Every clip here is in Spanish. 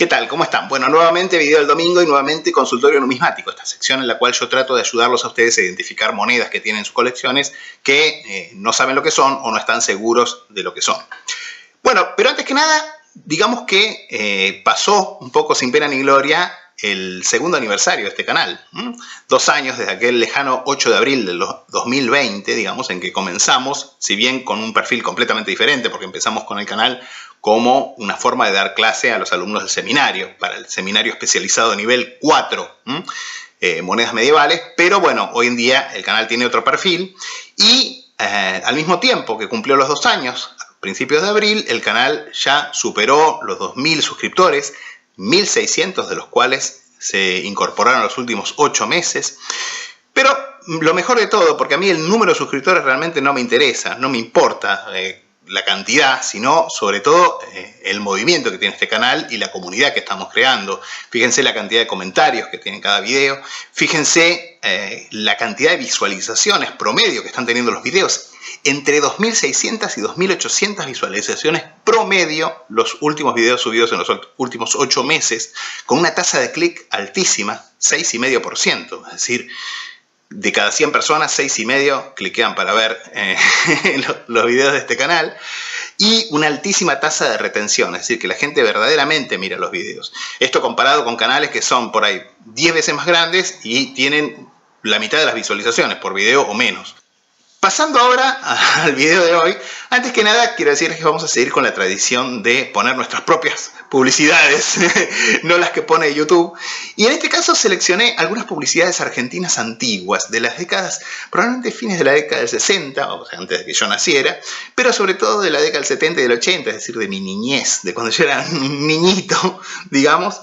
¿Qué tal? ¿Cómo están? Bueno, nuevamente video del domingo y nuevamente consultorio numismático, esta sección en la cual yo trato de ayudarlos a ustedes a identificar monedas que tienen en sus colecciones que no saben lo que son o no están seguros de lo que son. Bueno, pero antes que nada, digamos que pasó un poco sin pena ni gloria el segundo aniversario de este canal. 2 años desde aquel lejano 8 de abril del 2020, digamos, en que comenzamos, si bien con un perfil completamente diferente, porque empezamos con el canal como una forma de dar clase a los alumnos del seminario, para el seminario especializado de nivel 4, monedas medievales, pero bueno, hoy en día el canal tiene otro perfil y al mismo tiempo que cumplió los 2 años, a principios de abril, el canal ya superó los 2.000 suscriptores, 1.600 de los cuales se incorporaron en los últimos 8 meses. Pero lo mejor de todo, porque a mí el número de suscriptores realmente no me interesa, no me importa la cantidad, sino sobre todo el movimiento que tiene este canal y la comunidad que estamos creando. Fíjense la cantidad de comentarios que tiene cada video, fíjense la cantidad de visualizaciones promedio que están teniendo los videos. Entre 2.600 y 2.800 visualizaciones promedio los últimos videos subidos en los últimos 8 meses, con una tasa de clic altísima, 6,5%. Es decir, de cada 100 personas, 6,5 cliquean para ver los videos de este canal. Y una altísima tasa de retención, es decir, que la gente verdaderamente mira los videos. Esto comparado con canales que son por ahí 10 veces más grandes y tienen la mitad de las visualizaciones por video o menos. Pasando ahora al video de hoy, antes que nada quiero decirles que vamos a seguir con la tradición de poner nuestras propias publicidades, no las que pone YouTube. Y en este caso seleccioné algunas publicidades argentinas antiguas, de las décadas, probablemente fines de la década del 60, o sea, antes de que yo naciera, pero sobre todo de la década del 70 y del 80, es decir, de mi niñez, de cuando yo era un niñito, digamos.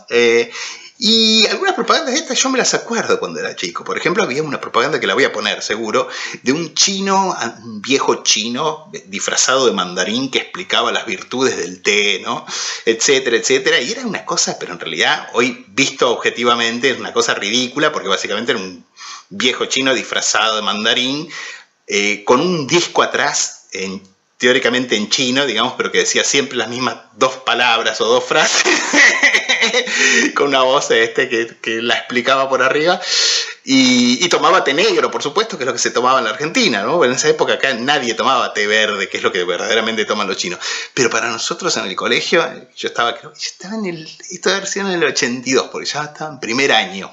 Y algunas propagandas de estas yo me las acuerdo cuando era chico. Por ejemplo, había una propaganda que la voy a poner seguro, de un chino, un viejo chino disfrazado de mandarín que explicaba las virtudes del té, ¿no? Etcétera, etcétera. Y era una cosa, pero en realidad, hoy visto objetivamente, es una cosa ridícula, porque básicamente era un viejo chino disfrazado de mandarín, con un disco atrás, teóricamente en chino, digamos, pero que decía siempre las mismas 2 palabras o 2 frases, con una voz que la explicaba por arriba, y tomaba té negro, por supuesto, que es lo que se tomaba en la Argentina, ¿no? En esa época acá nadie tomaba té verde, que es lo que verdaderamente toman los chinos. Pero para nosotros en el colegio, yo estaba esto debe ser en el 82, porque ya estaba en primer año,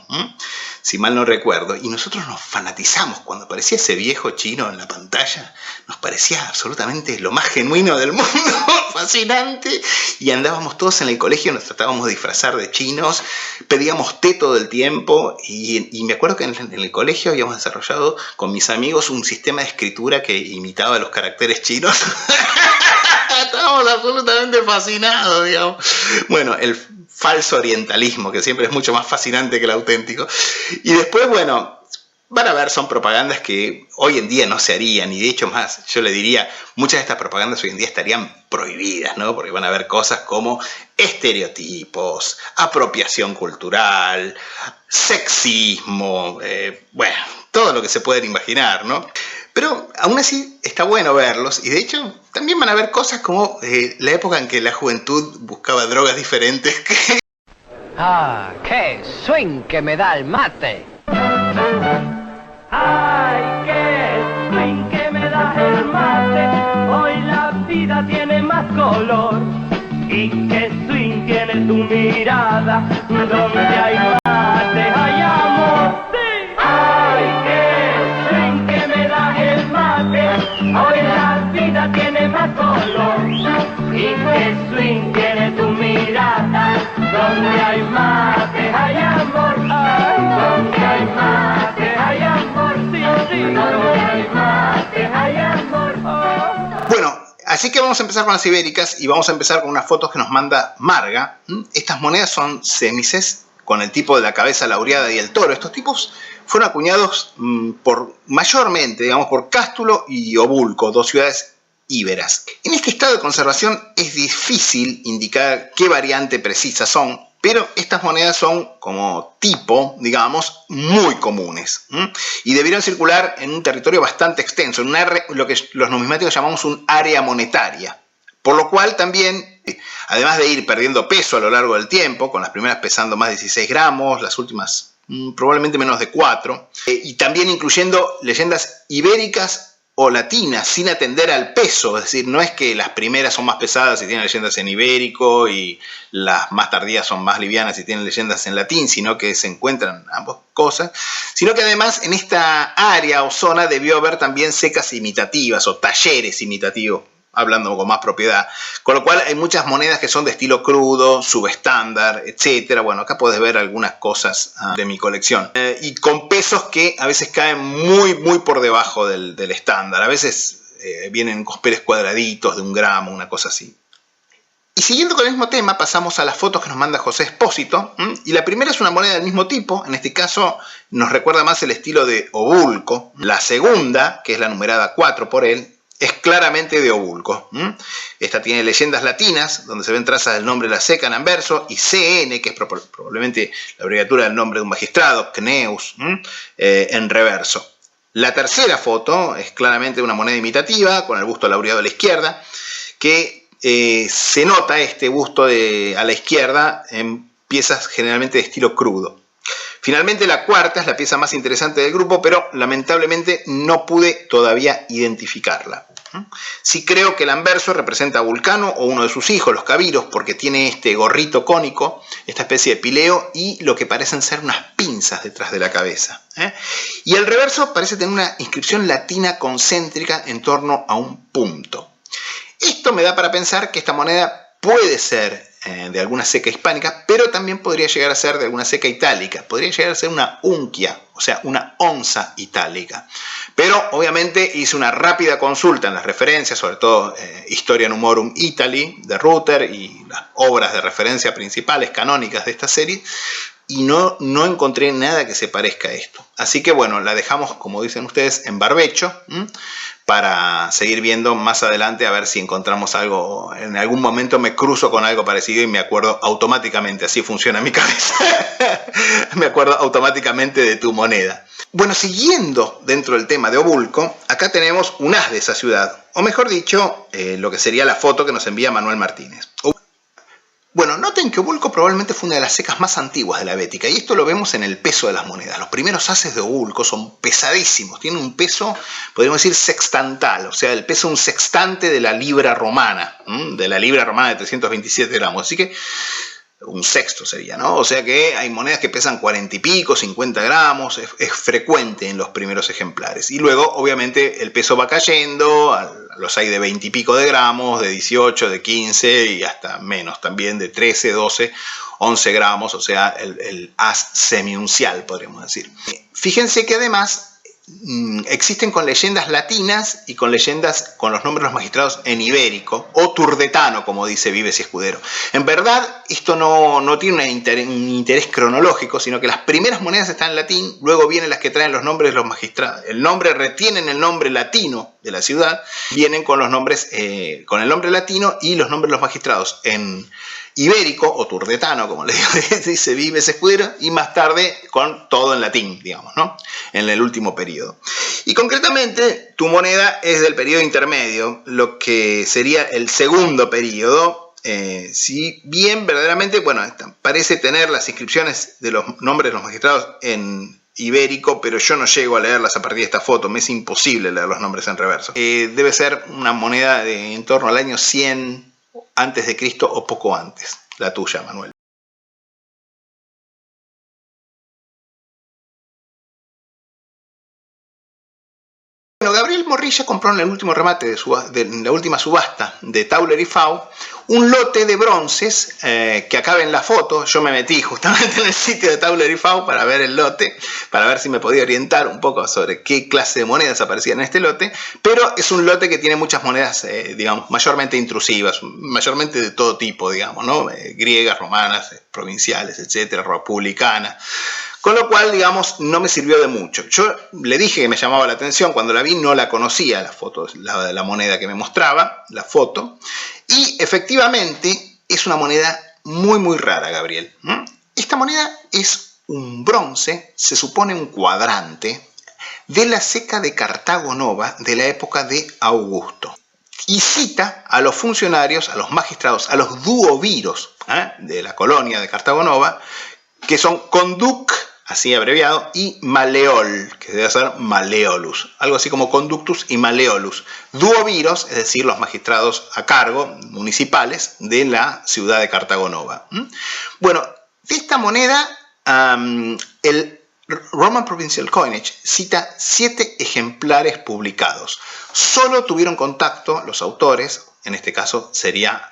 si mal no recuerdo, y nosotros nos fanatizamos cuando aparecía ese viejo chino en la pantalla, nos parecía absolutamente lo más genuino del mundo, fascinante, y andábamos todos en el colegio, nos tratábamos de disfrazar de chinos, pedíamos té todo el tiempo, y me acuerdo que en el colegio habíamos desarrollado con mis amigos un sistema de escritura que imitaba los caracteres chinos. Estábamos absolutamente fascinados, digamos. Bueno, el falso orientalismo, que siempre es mucho más fascinante que el auténtico. Y después, bueno, van a ver, son propagandas que hoy en día no se harían, y de hecho más, yo le diría, muchas de estas propagandas hoy en día estarían prohibidas, ¿no? Porque van a haber cosas como estereotipos, apropiación cultural, sexismo, bueno, todo lo que se pueden imaginar, ¿no? Pero aún así está bueno verlos, y de hecho también van a ver cosas como la época en que la juventud buscaba drogas diferentes. ¡Ah, qué swing que me da el mate! ¡Ay, qué swing que me da el mate! Hoy la vida tiene más color. Y qué swing tiene tu mirada, donde hay mate, hay amor. ¡Sí! ¡Ay, qué swing que me da el mate! Hoy la vida tiene más color. Y qué swing tiene tu mirada, donde hay mate, hay amor. ¡Ay, donde hay mate, hay amor! ¡Sí, sí! Donde hay mate, hay amor. Oh. Bueno, así que vamos a empezar con las ibéricas y vamos a empezar con unas fotos que nos manda Marga. Estas monedas son cémices con el tipo de la cabeza laureada y el toro. Estos tipos fueron acuñados mayormente, digamos, por Cástulo y Obulco, 2 ciudades íberas. En este estado de conservación es difícil indicar qué variante precisa son, pero estas monedas son como tipo, digamos, muy comunes, y debieron circular en un territorio bastante extenso, en lo que los numismáticos llamamos un área monetaria, por lo cual también Además de ir perdiendo peso a lo largo del tiempo, con las primeras pesando más de 16 gramos, las últimas probablemente menos de 4, y también incluyendo leyendas ibéricas o latinas, sin atender al peso, es decir, no es que las primeras son más pesadas y tienen leyendas en ibérico y las más tardías son más livianas y tienen leyendas en latín, sino que se encuentran ambas cosas, sino que además en esta área o zona debió haber también secas imitativas o talleres imitativos, hablando con más propiedad, con lo cual hay muchas monedas que son de estilo crudo, subestándar, etc. Bueno, acá puedes ver algunas cosas de mi colección. Y con pesos que a veces caen muy por debajo del estándar. A veces vienen cospeles cuadraditos de 1 gramo, una cosa así. Y siguiendo con el mismo tema, pasamos a las fotos que nos manda José Espósito. Y la primera es una moneda del mismo tipo. En este caso nos recuerda más el estilo de Obulco. La segunda, que es la numerada 4 por él, es claramente de Obulco. Esta tiene leyendas latinas, donde se ven trazas del nombre de la seca en anverso, y CN, que es probablemente la abreviatura del nombre de un magistrado, Cneus, en reverso. La tercera foto es claramente una moneda imitativa, con el busto laureado a la izquierda, que se nota este busto a la izquierda en piezas generalmente de estilo crudo. Finalmente la cuarta es la pieza más interesante del grupo, pero lamentablemente no pude todavía identificarla. Sí creo que el anverso representa a Vulcano o uno de sus hijos, los Cabiros, porque tiene este gorrito cónico, esta especie de pileo y lo que parecen ser unas pinzas detrás de la cabeza. Y el reverso parece tener una inscripción latina concéntrica en torno a un punto. Esto me da para pensar que esta moneda puede ser de alguna seca hispánica, pero también podría llegar a ser de alguna seca itálica. Podría llegar a ser una unquia, o sea, una onza itálica. Pero obviamente hice una rápida consulta en las referencias, sobre todo Historia Numorum Italy de Ruther y las obras de referencia principales canónicas de esta serie, y no encontré nada que se parezca a esto. Así que bueno, la dejamos, como dicen ustedes, en barbecho, para seguir viendo más adelante a ver si encontramos algo. En algún momento me cruzo con algo parecido y me acuerdo automáticamente, así funciona mi cabeza, me acuerdo automáticamente de tu moneda. Bueno, siguiendo dentro del tema de Obulco, acá tenemos un as de esa ciudad, o mejor dicho, lo que sería la foto que nos envía Manuel Martínez. Bueno, noten que Obulco probablemente fue una de las secas más antiguas de la Bética, y esto lo vemos en el peso de las monedas. Los primeros haces de Obulco son pesadísimos, tienen un peso, podríamos decir, sextantal, o sea, el peso de un sextante de la libra romana, de 327 gramos, así que un sexto sería, ¿no? O sea que hay monedas que pesan 40 y pico, 50 gramos, es frecuente en los primeros ejemplares. Y luego, obviamente, el peso va cayendo, los hay de 20 y pico de gramos, de 18, de 15 y hasta menos también, de 13, 12, 11 gramos, o sea, el as semiuncial, podríamos decir. Fíjense que además existen con leyendas latinas y con leyendas con los nombres de los magistrados en ibérico o turdetano, como dice Vives y Escudero. En verdad, esto no tiene un interés cronológico, sino que las primeras monedas están en latín, luego vienen las que traen los nombres de los magistrados. Retienen el nombre latino de la ciudad, vienen con los nombres, con el nombre latino y los nombres de los magistrados en ibérico o turdetano, como le dice Vives Escudero, y más tarde con todo en latín, digamos, ¿no? En el último periodo. Y concretamente, tu moneda es del periodo intermedio, lo que sería el segundo periodo, si bien verdaderamente, bueno, parece tener las inscripciones de los nombres de los magistrados en ibérico, pero yo no llego a leerlas a partir de esta foto, me es imposible leer los nombres en reverso. Debe ser una moneda de en torno al año 100 antes de Cristo o poco antes, la tuya, Manuel. Bueno, Gabriel Morrilla compró en el último remate de la última subasta de Tauler y Fau un lote de bronces que acaba en la foto. Yo me metí justamente en el sitio de Tauler y Fau para ver el lote, para ver si me podía orientar un poco sobre qué clase de monedas aparecían en este lote, pero es un lote que tiene muchas monedas, digamos, mayormente intrusivas, mayormente de todo tipo, digamos, ¿no? Griegas, romanas, provinciales, etcétera, republicanas. Con lo cual, digamos, no me sirvió de mucho. Yo le dije que me llamaba la atención, cuando la vi no la conocía, la foto, la moneda que me mostraba, la foto, y efectivamente es una moneda muy rara, Gabriel. Esta moneda es un bronce, se supone un cuadrante, de la ceca de Cartago Nova de la época de Augusto. y cita a los funcionarios, a los magistrados, a los duoviros de la colonia de Cartago Nova, que son conduc, así abreviado, y maleol, que debe ser maleolus, algo así como conductus y maleolus. Duoviros, es decir, los magistrados a cargo, municipales, de la ciudad de Cartago Nova. Bueno, de esta moneda, el Roman Provincial Coinage cita 7 ejemplares publicados. Solo tuvieron contacto los autores, en este caso sería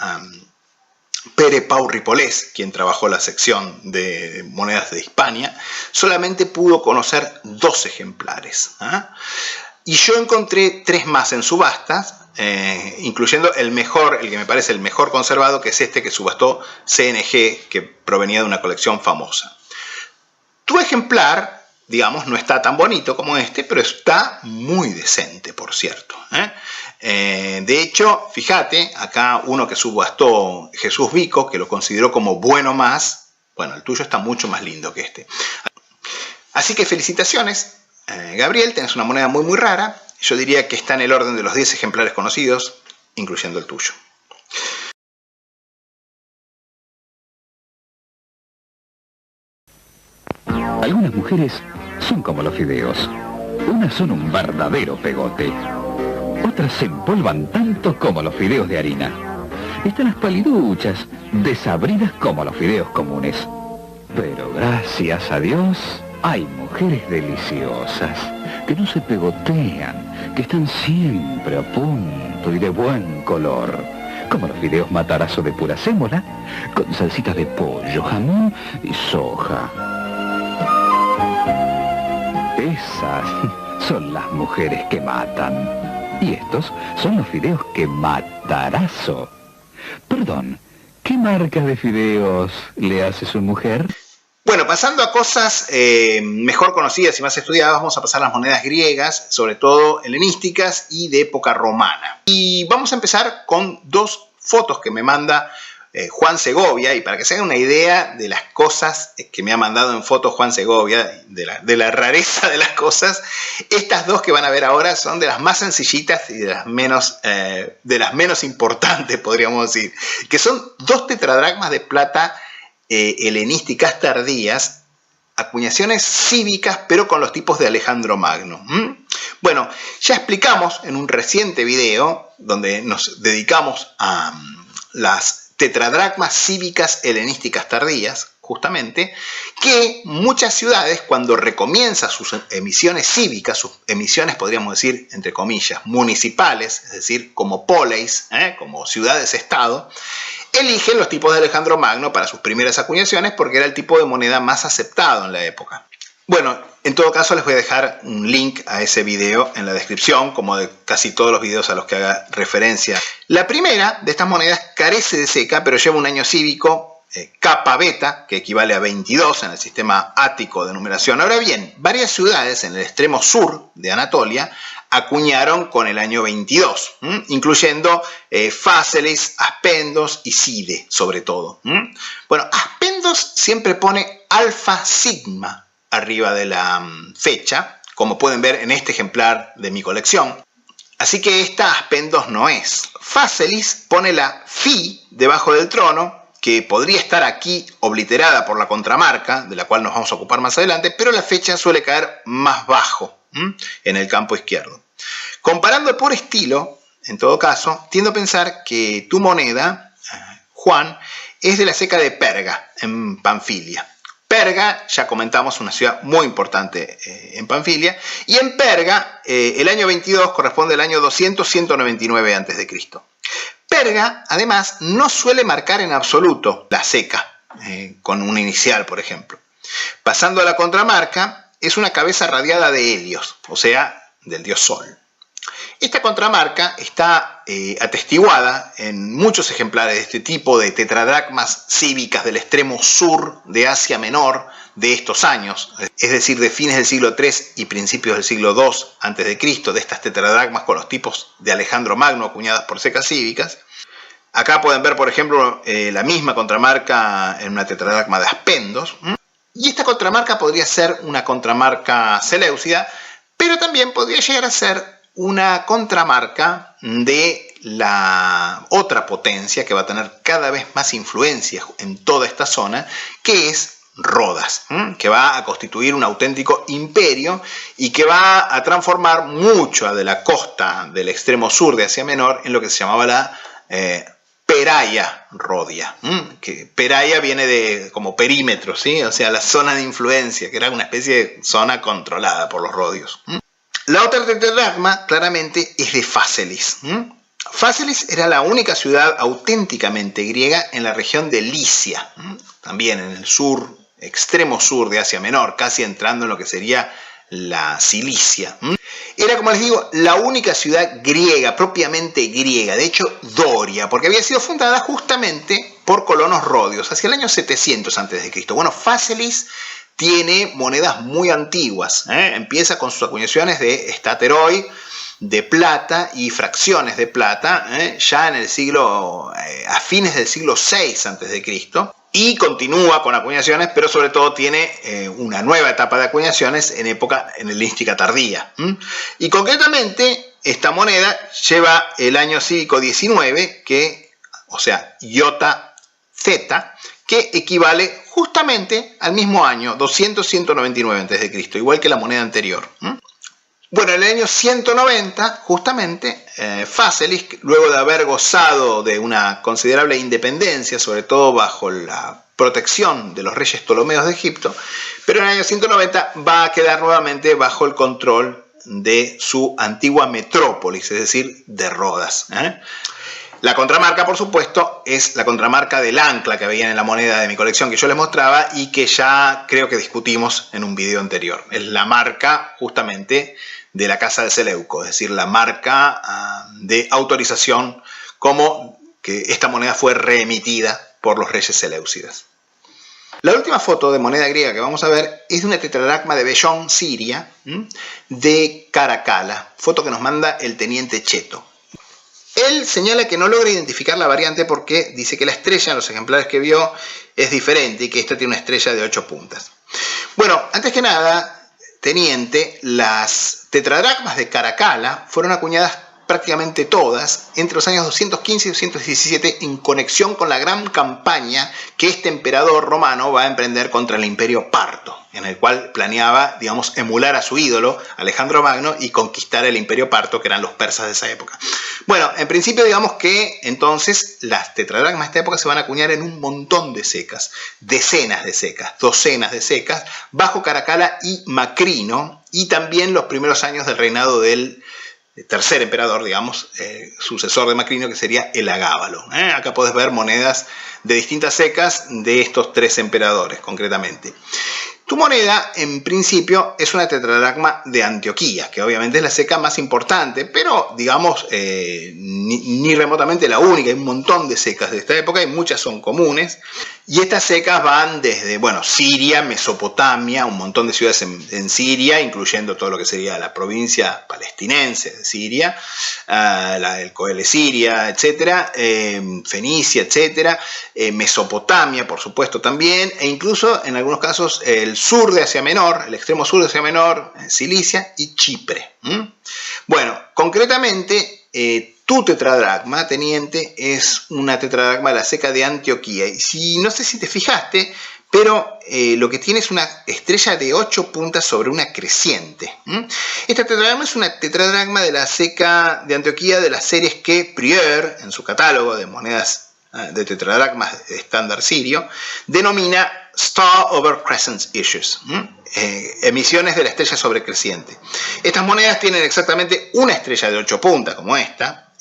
Pere Pau Ripolés, quien trabajó la sección de monedas de Hispania, solamente pudo conocer 2 ejemplares. Y yo encontré 3 más en subastas, incluyendo el que me parece el mejor conservado, que es este que subastó CNG, que provenía de una colección famosa. Tu ejemplar, digamos, no está tan bonito como este, pero está muy decente, por cierto. De hecho, fíjate, acá uno que subastó Jesús Vico, que lo consideró como bueno más. Bueno, el tuyo está mucho más lindo que este. Así que felicitaciones, Gabriel, tenés una moneda muy muy rara. Yo diría que está en el orden de los 10 ejemplares conocidos, incluyendo el tuyo. Algunas mujeres son como los fideos. Unas son un verdadero pegote. Otras se empolvan tanto como los fideos de harina. Están las paliduchas, desabridas como los fideos comunes. Pero gracias a Dios, hay mujeres deliciosas, que no se pegotean, que están siempre a punto y de buen color. Como los fideos Matarazzo de pura sémola, con salsitas de pollo, jamón y soja. Esas son las mujeres que matan. Y estos son los fideos que Matarazzo. Perdón, ¿qué marca de fideos le hace su mujer? Bueno, pasando a cosas mejor conocidas y más estudiadas, vamos a pasar a las monedas griegas, sobre todo helenísticas y de época romana. Y vamos a empezar con 2 fotos que me manda Juan Segovia, y para que se hagan una idea de las cosas que me ha mandado en fotos Juan Segovia, de la rareza de las cosas, estas 2 que van a ver ahora son de las más sencillitas y de las menos importantes, podríamos decir, que son 2 tetradracmas de plata helenísticas tardías, acuñaciones cívicas, pero con los tipos de Alejandro Magno. Bueno, ya explicamos en un reciente video, donde nos dedicamos a las tetradracmas cívicas helenísticas tardías, justamente, que muchas ciudades, cuando recomienzan sus emisiones cívicas, sus emisiones, podríamos decir, entre comillas, municipales, es decir, como poleis, como ciudades-estado, eligen los tipos de Alejandro Magno para sus primeras acuñaciones porque era el tipo de moneda más aceptado en la época. Bueno, en todo caso les voy a dejar un link a ese video en la descripción, como de casi todos los videos a los que haga referencia. La primera de estas monedas carece de ceca, pero lleva un año cívico kappa beta, que equivale a 22 en el sistema ático de numeración. Ahora bien, varias ciudades en el extremo sur de Anatolia acuñaron con el año 22, incluyendo Fáceles, Aspendos y Side, sobre todo. Bueno, Aspendos siempre pone alfa sigma arriba de la fecha, como pueden ver en este ejemplar de mi colección. Así que esta Aspendos no es. Fáceles pone la Phi debajo del trono, que podría estar aquí obliterada por la contramarca, de la cual nos vamos a ocupar más adelante, pero la fecha suele caer más bajo en el campo izquierdo. Comparando por estilo, en todo caso, tiendo a pensar que tu moneda, Juan, es de la ceca de Perga, en Panfilia. Perga, ya comentamos, una ciudad muy importante en Panfilia, y en Perga el año 22 corresponde al año 200-199 a.C. Perga, además, no suele marcar en absoluto la ceca, con una inicial, por ejemplo. Pasando a la contramarca, es una cabeza radiada de Helios, o sea, del dios Sol. Esta contramarca está atestiguada en muchos ejemplares de este tipo de tetradracmas cívicas del extremo sur de Asia Menor de estos años, es decir, de fines del siglo III y principios del siglo II a.C., de estas tetradracmas con los tipos de Alejandro Magno acuñadas por cecas cívicas. Acá pueden ver, por ejemplo, la misma contramarca en una tetradracma de Aspendos. Y esta contramarca podría ser una contramarca seleucida, pero también podría llegar a ser una contramarca de la otra potencia que va a tener cada vez más influencia en toda esta zona, que es Rodas, que va a constituir un auténtico imperio y que va a transformar mucho de la costa del extremo sur de Asia Menor en lo que se llamaba la Peraia Rodia, que Peraia viene de como perímetro, ¿sí? O sea, la zona de influencia, que era una especie de zona controlada por los rodios. La otra tetradracma claramente es de Pháselis. Pháselis era la única ciudad auténticamente griega en la región de Licia, también en el sur, extremo sur de Asia Menor, casi entrando en lo que sería la Cilicia. Era, como les digo, la única ciudad griega, propiamente griega, de hecho Doria, porque había sido fundada justamente por colonos rodios hacia el año 700 a.C. Bueno, Pháselis tiene monedas muy antiguas, empieza con sus acuñaciones de stateroi, de plata y fracciones de plata, ya en el siglo, a fines del siglo VI a.C., y continúa con acuñaciones, pero sobre todo tiene una nueva etapa de acuñaciones en época helenística tardía. Y concretamente, esta moneda lleva el año cívico 19, o sea, iota zeta, que equivale justamente al mismo año, 200-199 a.C., igual que la moneda anterior. Bueno, en el año 190, justamente, Pháselis, luego de haber gozado de una considerable independencia, sobre todo bajo la protección de los reyes Ptolomeos de Egipto, pero en el año 190 va a quedar nuevamente bajo el control de su antigua metrópolis, es decir, de Rodas. La contramarca, por supuesto, es la contramarca del ancla que veían en la moneda de mi colección que yo les mostraba y que ya creo que discutimos en un video anterior. Es la marca justamente de la casa de Seleuco, es decir, la marca de autorización como que esta moneda fue reemitida por los reyes seleucidas. La última foto de moneda griega que vamos a ver es de una tetradracma de Bellón, Siria, de Caracalla, foto que nos manda el teniente Cheto. Él señala que no logra identificar la variante porque dice que la estrella en los ejemplares que vio es diferente y que esta tiene una estrella de 8 puntas. Bueno, antes que nada, teniente, las tetradracmas de Caracalla fueron acuñadas prácticamente todas entre los años 215 y 217 en conexión con la gran campaña que este emperador romano va a emprender contra el imperio parto, en el cual planeaba, digamos, emular a su ídolo, Alejandro Magno, y conquistar el imperio parto, que eran los persas de esa época. Bueno, en principio digamos que entonces las tetradracmas de esta época se van a acuñar en un montón de secas, decenas de secas, docenas de secas, bajo Caracalla y Macrino, y también los primeros años del reinado del tercer emperador, digamos, sucesor de Macrino, que sería el Agábalo. Acá podés ver monedas de distintas secas de estos 3 emperadores, concretamente. Tu moneda, en principio, es una tetradracma de Antioquía, que obviamente es la seca más importante, pero, digamos, ni remotamente la única. Hay un montón de secas de esta época y muchas son comunes. Y estas secas van desde, bueno, Siria, Mesopotamia, un montón de ciudades en Siria, incluyendo todo lo que sería la provincia palestinense de Siria, el Coele Siria, etc., Fenicia, etc., Mesopotamia, por supuesto, también, e incluso, en algunos casos, el sur de Asia Menor, el extremo sur de Asia Menor, Cilicia y Chipre. Bueno, concretamente, tu tetradracma, teniente, es una tetradracma de la seca de Antioquía. Y no sé si te fijaste, pero lo que tiene es una estrella de 8 puntas sobre una creciente. Esta tetradracma es una tetradracma de la seca de Antioquía de las series que Prieur, en su catálogo de monedas de tetradracmas estándar sirio, denomina Star over Crescent Issues, emisiones de la estrella sobre creciente. Estas monedas tienen exactamente una estrella de 8 puntas, como esta,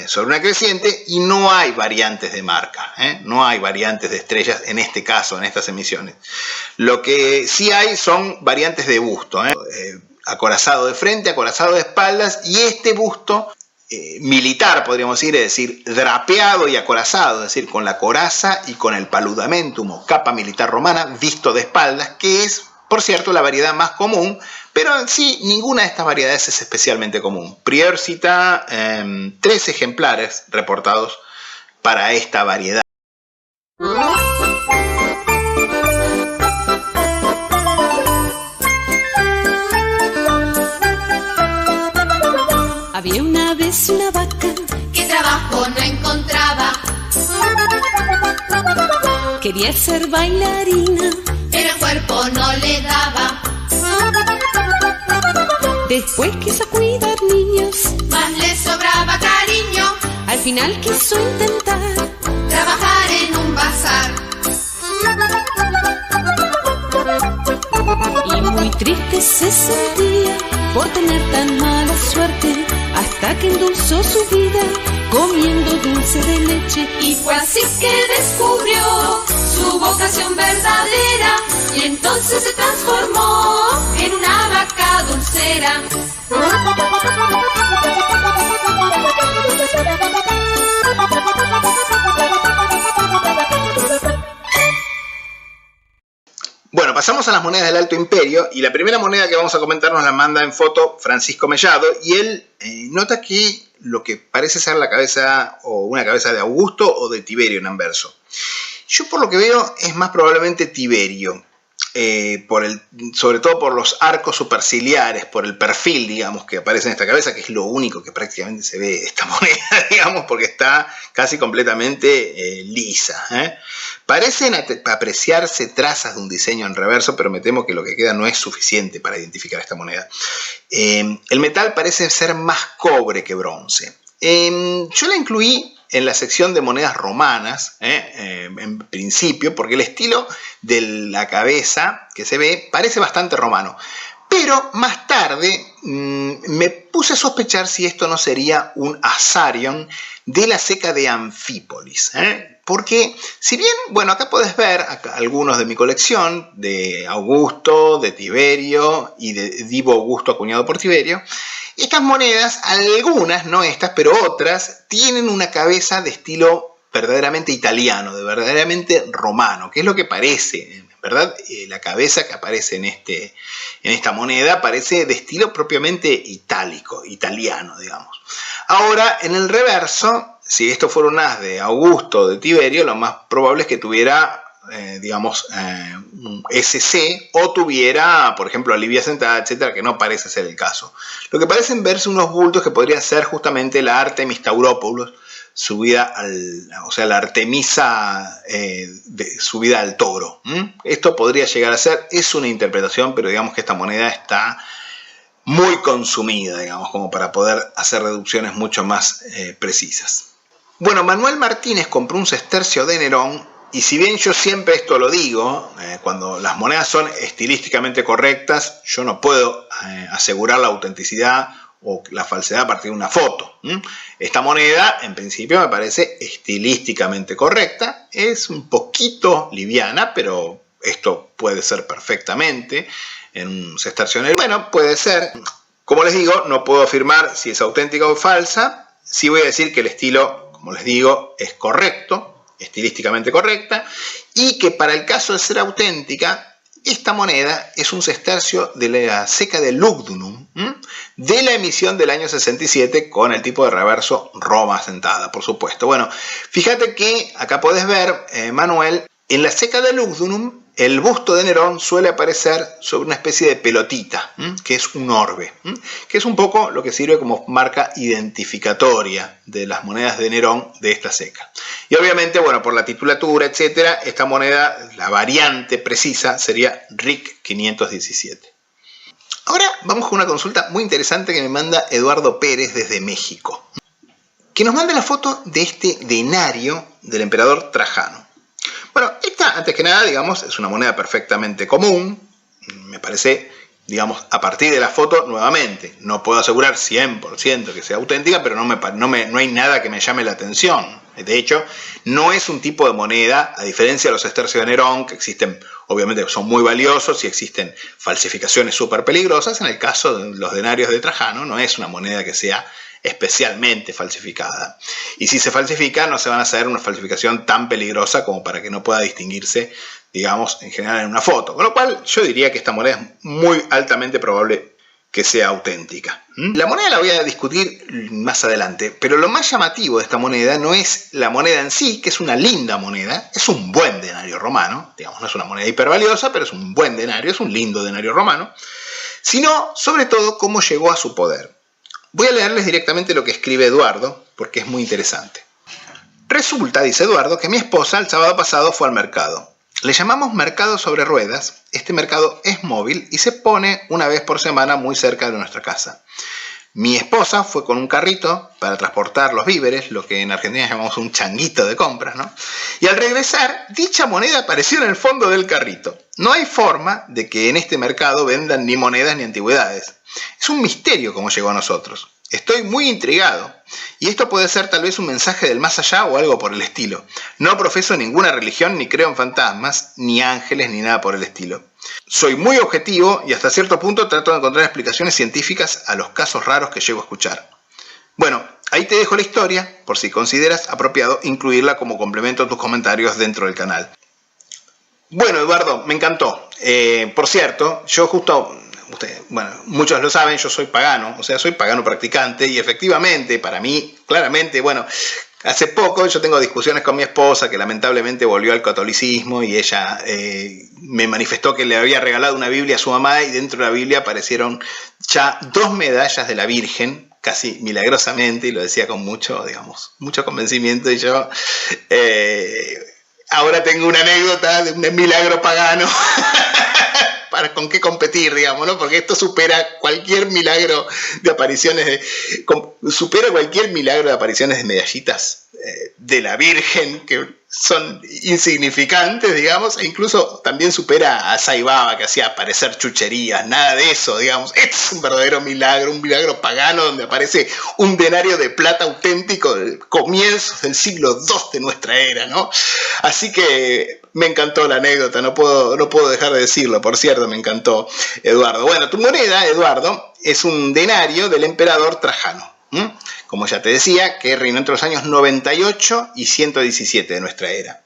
sobre una creciente, y no hay variantes de marca, no hay variantes de estrellas en este caso, en estas emisiones. Lo que sí hay son variantes de busto, acorazado de frente, acorazado de espaldas, y este busto militar, podríamos decir, drapeado y acorazado, es decir, con la coraza y con el paludamentum o capa militar romana visto de espaldas, que es, por cierto, la variedad más común, pero en sí ninguna de estas variedades es especialmente común. Prieur cita 3 ejemplares reportados para esta variedad. Había una vez una vaca que quería ser bailarina, pero el cuerpo no le daba. Después quiso cuidar niños, Más le sobraba cariño. al final quiso intentar Trabajar en un bazar. y muy triste se sentía por tener tan mala suerte, hasta que endulzó su vida comiendo dulce de leche. Y fue así que descubrió su vocación verdadera, y entonces se transformó en una vaca dulcera. Bueno, pasamos a las monedas del Alto Imperio y la primera moneda que vamos a comentar nos la manda en foto Francisco Mellado y él nota que lo que parece ser la cabeza o una cabeza de Augusto o de Tiberio en anverso. Yo por lo que veo es más probablemente Tiberio, sobre todo por los arcos superciliares, por el perfil, digamos, que aparece en esta cabeza, que es lo único que prácticamente se ve de esta moneda, digamos, porque está casi completamente lisa. Parecen apreciarse trazas de un diseño en reverso, pero me temo que lo que queda no es suficiente para identificar esta moneda. El metal parece ser más cobre que bronce. Yo la incluí en la sección de monedas romanas, en principio, porque el estilo de la cabeza que se ve parece bastante romano. Pero más tarde me puse a sospechar si esto no sería un Asarion de la ceca de Anfípolis. Porque, si bien, bueno, acá podés ver algunos de mi colección, de Augusto, de Tiberio y de Divo Augusto acuñado por Tiberio, estas monedas, algunas, no estas, pero otras, tienen una cabeza de estilo verdaderamente italiano, de verdaderamente romano, que es lo que parece, ¿verdad? La cabeza que aparece en esta moneda parece de estilo propiamente itálico, italiano, digamos. Ahora, en el reverso, si esto fuera un as de Augusto o de Tiberio, lo más probable es que tuviera, un SC o tuviera, por ejemplo, a Livia sentada, etcétera, que no parece ser el caso. Lo que parecen verse unos bultos que podrían ser justamente la Artemis Taurópolis, subida la Artemisa subida al toro. Esto podría llegar a ser, es una interpretación, pero digamos que esta moneda está muy consumida, digamos, como para poder hacer reducciones mucho más precisas. Bueno, Manuel Martínez compró un sestercio de Nerón, y si bien yo siempre esto lo digo, cuando las monedas son estilísticamente correctas, yo no puedo asegurar la autenticidad o la falsedad a partir de una foto. Esta moneda, en principio, me parece estilísticamente correcta, es un poquito liviana, pero esto puede ser perfectamente en un sestercio. Bueno, puede ser. Como les digo, no puedo afirmar si es auténtica o falsa. Sí voy a decir que el estilo, como les digo, es correcto, estilísticamente correcta, y que para el caso de ser auténtica, esta moneda es un sestercio de la ceca de Lugdunum, de la emisión del año 67, con el tipo de reverso Roma sentada, por supuesto. Bueno, fíjate que acá podés ver, Manuel, en la ceca de Lugdunum, el busto de Nerón suele aparecer sobre una especie de pelotita, que es un orbe, que es un poco lo que sirve como marca identificatoria de las monedas de Nerón de esta ceca. Y obviamente, bueno, por la titulatura, etcétera, esta moneda, la variante precisa, sería RIC 517. Ahora vamos con una consulta muy interesante que me manda Eduardo Pérez desde México, que nos manda la foto de este denario del emperador Trajano. Bueno, esta, antes que nada, digamos, es una moneda perfectamente común. Me parece, digamos, a partir de la foto, nuevamente, no puedo asegurar 100% que sea auténtica, pero no hay nada que me llame la atención. De hecho, no es un tipo de moneda, a diferencia de los sestercios de Nerón, que existen, obviamente son muy valiosos y existen falsificaciones súper peligrosas. En el caso de los denarios de Trajano, no es una moneda que sea especialmente falsificada. Y si se falsifica, no se van a hacer una falsificación tan peligrosa como para que no pueda distinguirse, digamos, en general en una foto. Con lo cual, yo diría que esta moneda es muy altamente probable que sea auténtica. La moneda la voy a discutir más adelante, pero lo más llamativo de esta moneda no es la moneda en sí, que es una linda moneda, es un buen denario romano, digamos, no es una moneda hipervaliosa, pero es un buen denario, es un lindo denario romano, sino, sobre todo, cómo llegó a su poder. Voy a leerles directamente lo que escribe Eduardo, porque es muy interesante. Resulta, dice Eduardo, que mi esposa el sábado pasado fue al mercado. Le llamamos mercado sobre ruedas. Este mercado es móvil y se pone una vez por semana muy cerca de nuestra casa. Mi esposa fue con un carrito para transportar los víveres, lo que en Argentina llamamos un changuito de compras, ¿no? Y al regresar, dicha moneda apareció en el fondo del carrito. No hay forma de que en este mercado vendan ni monedas ni antigüedades. Es un misterio cómo llegó a nosotros. Estoy muy intrigado. Y esto puede ser tal vez un mensaje del más allá o algo por el estilo. No profeso ninguna religión, ni creo en fantasmas, ni ángeles, ni nada por el estilo. Soy muy objetivo y hasta cierto punto trato de encontrar explicaciones científicas a los casos raros que llego a escuchar. Bueno, ahí te dejo la historia, por si consideras apropiado incluirla como complemento a tus comentarios dentro del canal. Bueno, Eduardo, me encantó. Por cierto, yo justo... muchos lo saben, yo soy pagano, o sea, soy pagano practicante y efectivamente, para mí, claramente, hace poco yo tengo discusiones con mi esposa que lamentablemente volvió al catolicismo y ella me manifestó que le había regalado una Biblia a su mamá y dentro de la Biblia aparecieron ya 2 medallas de la Virgen, casi milagrosamente, y lo decía con mucho convencimiento, y yo ahora tengo una anécdota de un milagro pagano. ¿Con qué competir, digamos, ¿no? Porque esto supera cualquier milagro de apariciones de medallitas de la Virgen, que son insignificantes, digamos, e incluso también supera a Saibaba, que hacía aparecer chucherías, nada de eso, digamos. Es un verdadero milagro, un milagro pagano donde aparece un denario de plata auténtico de comienzos del siglo II de nuestra era, ¿no? Así que me encantó la anécdota, no puedo dejar de decirlo, por cierto, me encantó, Eduardo. Bueno, tu moneda, Eduardo, es un denario del emperador Trajano. Como ya te decía, que reinó entre los años 98 y 117 de nuestra era.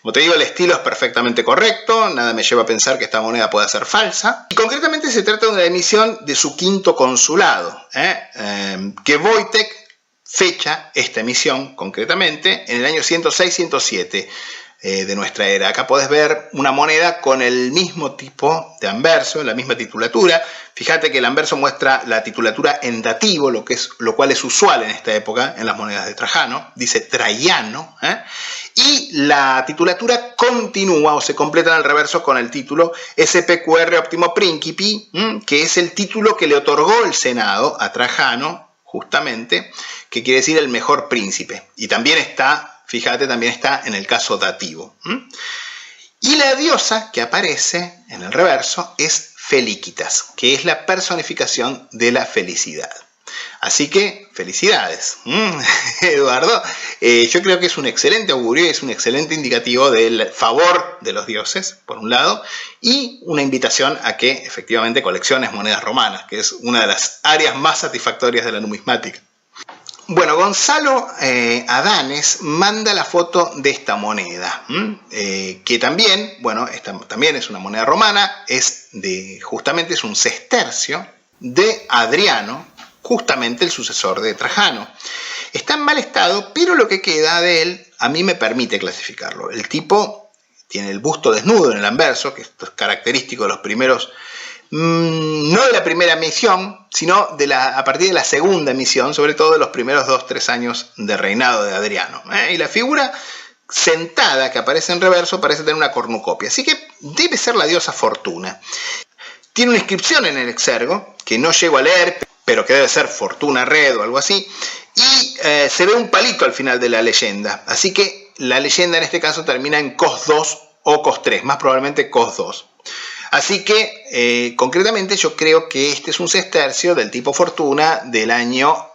Como te digo, el estilo es perfectamente correcto, nada me lleva a pensar que esta moneda pueda ser falsa. Y concretamente se trata de una emisión de su 5º consulado, que Wojtek fecha esta emisión concretamente en el año 106-107 de nuestra era. Acá podés ver una moneda con el mismo tipo de anverso, la misma titulatura. Fíjate que el anverso muestra la titulatura en dativo, lo cual es usual en esta época en las monedas de Trajano. Dice Traiano. Y la titulatura continúa o se completa en el reverso con el título SPQR Optimo Principi, que es el título que le otorgó el Senado a Trajano, justamente, que quiere decir el mejor príncipe. Y también está... Fíjate, también está en el caso dativo. Y la diosa que aparece en el reverso es Felicitas, que es la personificación de la felicidad. Así que, felicidades, Eduardo. Yo creo que es un excelente augurio y es un excelente indicativo del favor de los dioses, por un lado, y una invitación a que efectivamente colecciones monedas romanas, que es una de las áreas más satisfactorias de la numismática. Bueno, Gonzalo Adanes manda la foto de esta moneda, que también, esta también es una moneda romana, justamente es un sestercio de Adriano, justamente el sucesor de Trajano. Está en mal estado, pero lo que queda de él a mí me permite clasificarlo. El tipo tiene el busto desnudo en el anverso, que esto es característico de los primeros... no de la primera misión, sino a partir de la segunda misión, sobre todo de los primeros 2-3 años de reinado de Adriano. Y la figura sentada que aparece en reverso parece tener una cornucopia, así que debe ser la diosa Fortuna. Tiene una inscripción en el exergo, que no llego a leer, pero que debe ser Fortuna Red o algo así, y se ve un palito al final de la leyenda, así que la leyenda en este caso termina en COS 2 o COS 3, más probablemente COS 2. Así que, concretamente, yo creo que este es un sestercio del tipo Fortuna del año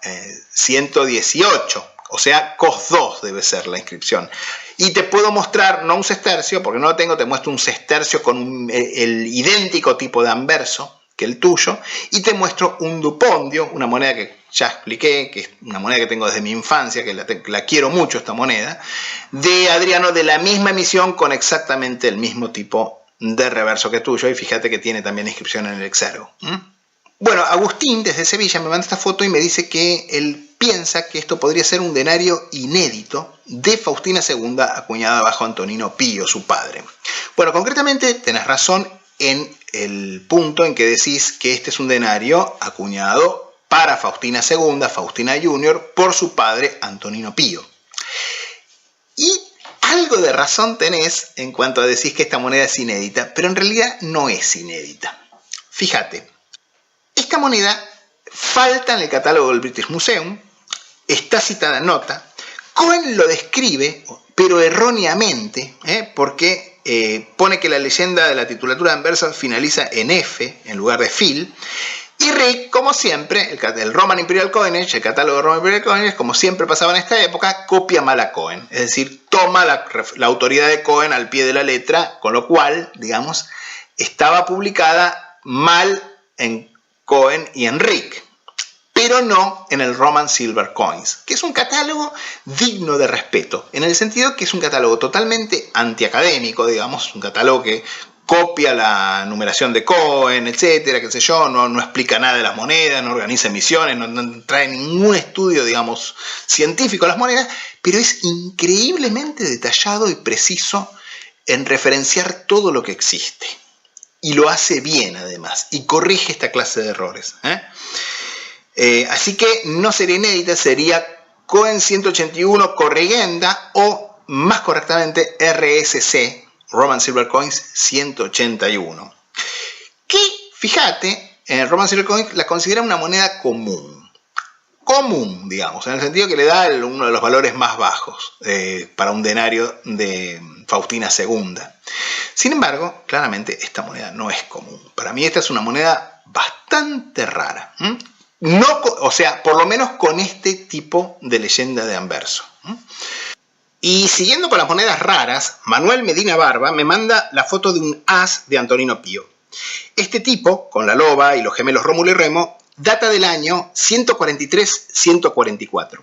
118, o sea, COS 2 debe ser la inscripción. Y te puedo mostrar, no un sestercio, porque no lo tengo, te muestro un sestercio con el idéntico tipo de anverso que el tuyo, y te muestro un dupondio, una moneda que ya expliqué, que es una moneda que tengo desde mi infancia, que la quiero mucho esta moneda, de Adriano, de la misma emisión, con exactamente el mismo tipo de reverso que tuyo, y fíjate que tiene también inscripción en el exergo. Bueno, Agustín desde Sevilla me manda esta foto y me dice que él piensa que esto podría ser un denario inédito de Faustina II acuñada bajo Antonino Pío, su padre. Bueno, concretamente tenés razón en el punto en que decís que este es un denario acuñado para Faustina II, Faustina Junior, por su padre Antonino Pío. Y algo de razón tenés en cuanto a decir que esta moneda es inédita, pero en realidad no es inédita. Fíjate, esta moneda falta en el catálogo del British Museum, está citada en nota. Cohen lo describe, pero erróneamente, porque pone que la leyenda de la titulatura de Anverso finaliza en F en lugar de Phil. Y Rick, como siempre, el Roman Imperial Coinage, el catálogo de Roman Imperial Coinage, como siempre pasaba en esta época, copia mal a Cohen. Es decir, toma la autoridad de Cohen al pie de la letra, con lo cual, digamos, estaba publicada mal en Cohen y en Rick, pero no en el Roman Silver Coins, que es un catálogo digno de respeto, en el sentido que es un catálogo totalmente antiacadémico, digamos, un catálogo que copia la numeración de Cohen, etcétera, qué sé yo, no explica nada de las monedas, no organiza emisiones, no trae ningún estudio, digamos, científico a las monedas, pero es increíblemente detallado y preciso en referenciar todo lo que existe. Y lo hace bien, además, y corrige esta clase de errores. Así que no sería inédita, sería Cohen 181 Corrigenda, o más correctamente RSC, Roman Silver Coins 181. Que, fíjate, Roman Silver Coins la considera una moneda común. Común, digamos, en el sentido que le da uno de los valores más bajos para un denario de Faustina II. Sin embargo, claramente esta moneda no es común. Para mí esta es una moneda bastante rara. No, o sea, por lo menos con este tipo de leyenda de Anverso. Y siguiendo con las monedas raras, Manuel Medina Barba me manda la foto de un as de Antonino Pío. Este tipo, con la loba y los gemelos Rómulo y Remo, data del año 143-144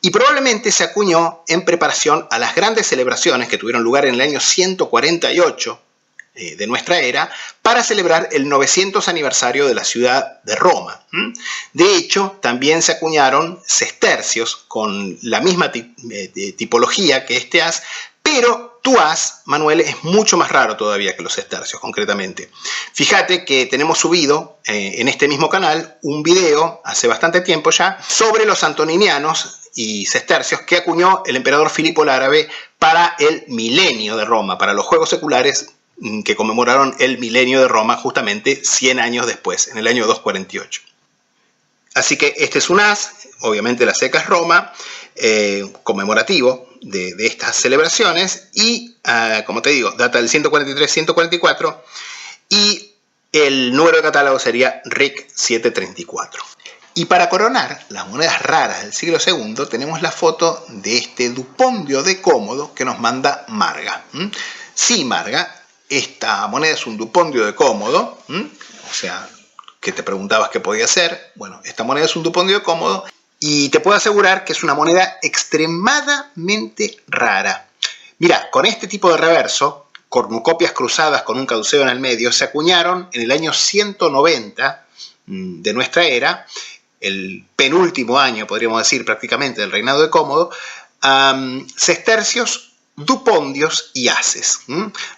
y probablemente se acuñó en preparación a las grandes celebraciones que tuvieron lugar en el año 148 de nuestra era para celebrar el 900 aniversario de la ciudad de Roma. De hecho, también se acuñaron sestercios con la misma tipología que este as, pero tu as, Manuel, es mucho más raro todavía que los sestercios, concretamente. Fíjate que tenemos subido en este mismo canal un video, hace bastante tiempo ya, sobre los antoninianos y sestercios que acuñó el emperador Filipo el Árabe para el milenio de Roma, para los Juegos Seculares que conmemoraron el milenio de Roma justamente 100 años después, en el año 248. Así que este es un as, obviamente la seca es Roma, conmemorativo de estas celebraciones y, como te digo, data del 143-144 y el número de catálogo sería RIC 734. Y para coronar las monedas raras del siglo II tenemos la foto de este dupondio de Cómodo que nos manda Marga. Sí, Marga, esta moneda es un dupondio de Cómodo, o sea, que te preguntabas qué podía ser. Bueno, esta moneda es un dupondio de Cómodo y te puedo asegurar que es una moneda extremadamente rara. Mira, con este tipo de reverso, cornucopias cruzadas con un caduceo en el medio, se acuñaron en el año 190 de nuestra era, el penúltimo año, podríamos decir, prácticamente del reinado de Cómodo, sestercios, dupondios y ases.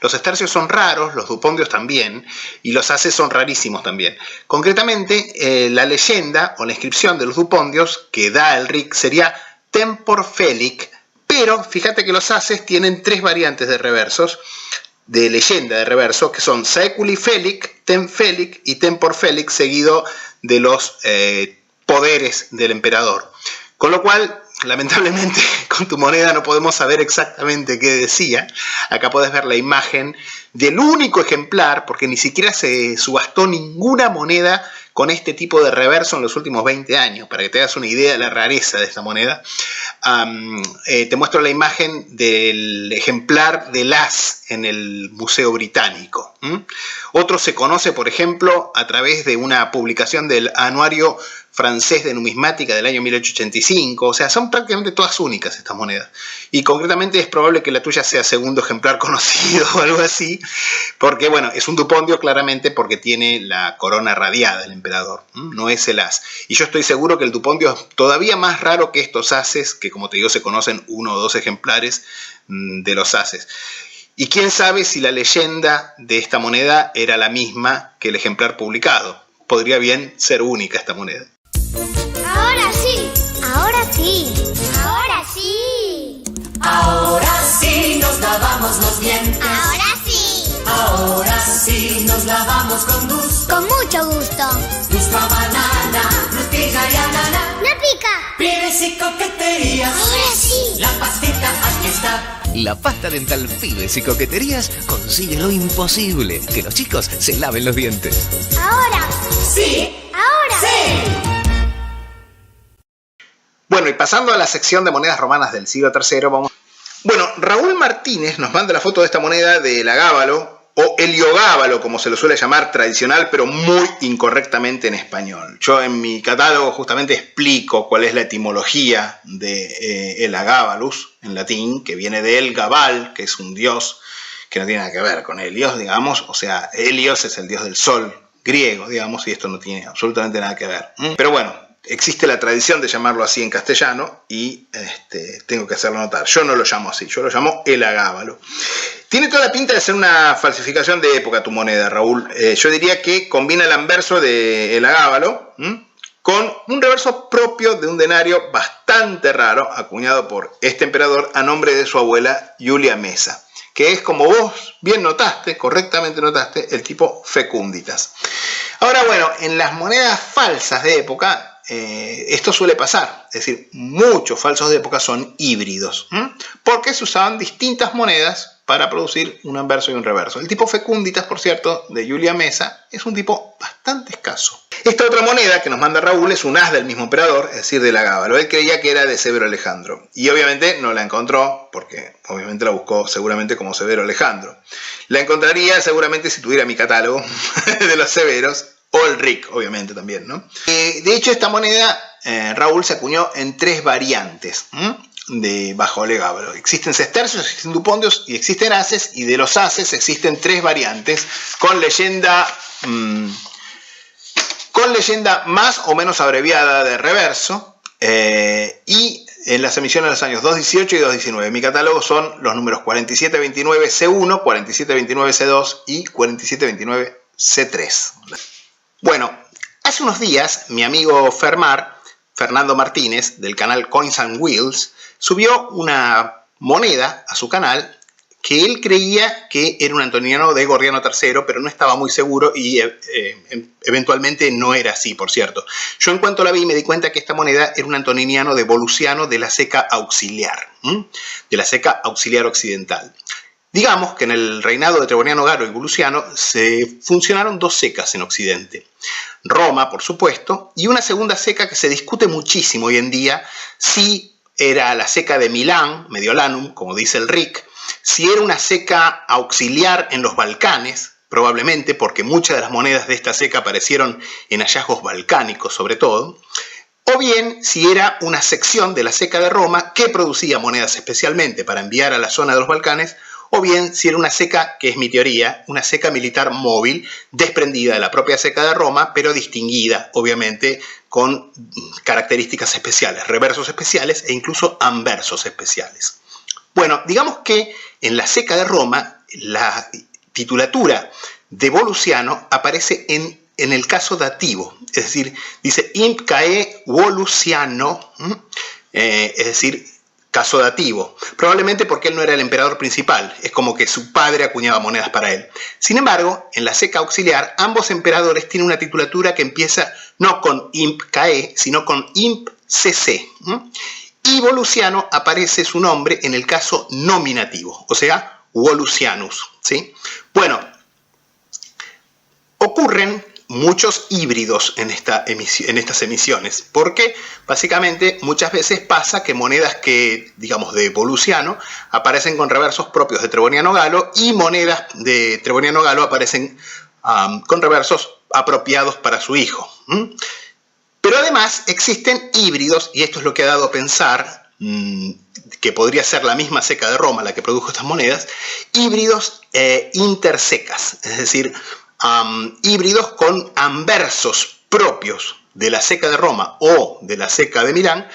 Los sestercios son raros, los dupondios también, y los ases son rarísimos también. Concretamente, la leyenda o la inscripción de los dupondios que da el RIC sería Tempor Felic, pero fíjate que los ases tienen tres variantes de reversos, de leyenda de reverso, que son Saeculi Felic, Tem Felic y Tempor Felic, seguido de los poderes del emperador. Con lo cual, lamentablemente, con tu moneda no podemos saber exactamente qué decía. Acá podés ver la imagen del único ejemplar, porque ni siquiera se subastó ninguna moneda con este tipo de reverso en los últimos 20 años, para que te hagas una idea de la rareza de esta moneda. Te muestro la imagen del ejemplar del as en el Museo Británico. Otro se conoce, por ejemplo, a través de una publicación del Anuario Francés de Numismática del año 1885, o sea, son prácticamente todas únicas estas monedas. Y concretamente es probable que la tuya sea segundo ejemplar conocido o algo así, porque bueno, es un dupondio claramente porque tiene la corona radiada del emperador, no es el as. Y yo estoy seguro que el dupondio es todavía más raro que estos ases, que como te digo se conocen uno o dos ejemplares de los ases. Y quién sabe si la leyenda de esta moneda era la misma que el ejemplar publicado. Podría bien ser única esta moneda. Ahora sí, ahora sí, ahora sí, ahora sí. lavamos los dientes. Ahora sí nos lavamos con gusto. Con mucho gusto. Gusto a banana, frutilla y ananá. ¡No pica! Pibes y coqueterías. Ahora sí. La pastita aquí está. La pasta dental Pibes y Coqueterías consigue lo imposible, que los chicos se laven los dientes. Ahora. Sí. Ahora. Sí. Bueno, y pasando a la sección de monedas romanas del siglo III, vamos... Bueno, Raúl Martínez nos manda la foto de esta moneda del agábalo, o heliogábalo, como se lo suele llamar tradicional, pero muy incorrectamente en español. Yo en mi catálogo justamente explico cuál es la etimología de el agábalus en latín, que viene de El Gabal, que es un dios que no tiene nada que ver con Helios, digamos. O sea, Helios es el dios del sol griego, digamos, y esto no tiene absolutamente nada que ver. Pero bueno, existe la tradición de llamarlo así en castellano y tengo que hacerlo notar. Yo no lo llamo así, yo lo llamo el agábalo. Tiene toda la pinta de ser una falsificación de época tu moneda, Raúl. Yo diría que combina el anverso de el agábalo con un reverso propio de un denario bastante raro, acuñado por este emperador a nombre de su abuela Julia Mesa, que es, como vos bien notaste, correctamente notaste, el tipo fecunditas. Ahora, bueno, en las monedas falsas de época, esto suele pasar, es decir, muchos falsos de época son híbridos, porque se usaban distintas monedas para producir un anverso y un reverso. El tipo fecunditas, por cierto, de Julia Mesa, es un tipo bastante escaso. Esta otra moneda que nos manda Raúl es un as del mismo emperador, es decir, del agábalo. Él creía que era de Severo Alejandro, y obviamente no la encontró, porque obviamente la buscó seguramente como Severo Alejandro. La encontraría seguramente si tuviera mi catálogo de los severos, o el RIC, obviamente, también, ¿no? De hecho, esta moneda, Raúl, se acuñó en 3 variantes de bajo el agábalo. Existen sestercios, existen dupondios y existen ases, y de los ases existen 3 variantes con leyenda más o menos abreviada de reverso, y en las emisiones de los años 218 y 219. En mi catálogo son los números 4729C1, 4729C2 y 4729C3. Bueno, hace unos días mi amigo Fernando Martínez, del canal Coins and Wheels, subió una moneda a su canal que él creía que era un antoniano de Gordiano III, pero no estaba muy seguro y eventualmente no era así, por cierto. Yo en cuanto la vi me di cuenta que esta moneda era un antoniano de Volusiano de la Ceca Auxiliar, de la Ceca Auxiliar Occidental. Digamos que en el reinado de Treboniano Galo y Volusiano se funcionaron 2 secas en Occidente. Roma, por supuesto, y una segunda ceca que se discute muchísimo hoy en día, si era la ceca de Milán, Mediolanum, como dice el RIC, si era una ceca auxiliar en los Balcanes, probablemente porque muchas de las monedas de esta ceca aparecieron en hallazgos balcánicos sobre todo, o bien si era una sección de la ceca de Roma que producía monedas especialmente para enviar a la zona de los Balcanes, o bien si era una ceca, que es mi teoría, una ceca militar móvil desprendida de la propia ceca de Roma, pero distinguida, obviamente, con características especiales, reversos especiales e incluso anversos especiales. Bueno, digamos que en la ceca de Roma la titulatura de Volusiano aparece en el caso dativo, es decir, dice imp cae Volusiano, es decir, caso dativo, probablemente porque él no era el emperador principal, es como que su padre acuñaba monedas para él. Sin embargo, en la ceca auxiliar, ambos emperadores tienen una titulatura que empieza no con imp cae, sino con imp cc. Y Volusiano aparece su nombre en el caso nominativo, o sea, Volusianus, ¿sí? Bueno, ocurren muchos híbridos en estas emisiones, porque básicamente muchas veces pasa que monedas que, digamos, de Volusiano aparecen con reversos propios de Treboniano Galo y monedas de Treboniano Galo aparecen con reversos apropiados para su hijo. Pero además existen híbridos, y esto es lo que ha dado a pensar que podría ser la misma ceca de Roma la que produjo estas monedas, híbridos intersecas, es decir, híbridos con anversos propios de la ceca de Roma o de la ceca de Milán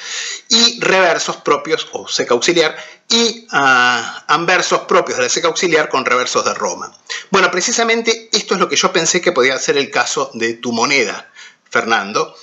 y reversos propios o ceca auxiliar y anversos propios de la ceca auxiliar con reversos de Roma. Bueno, precisamente esto es lo que yo pensé que podía ser el caso de tu moneda, Fernando,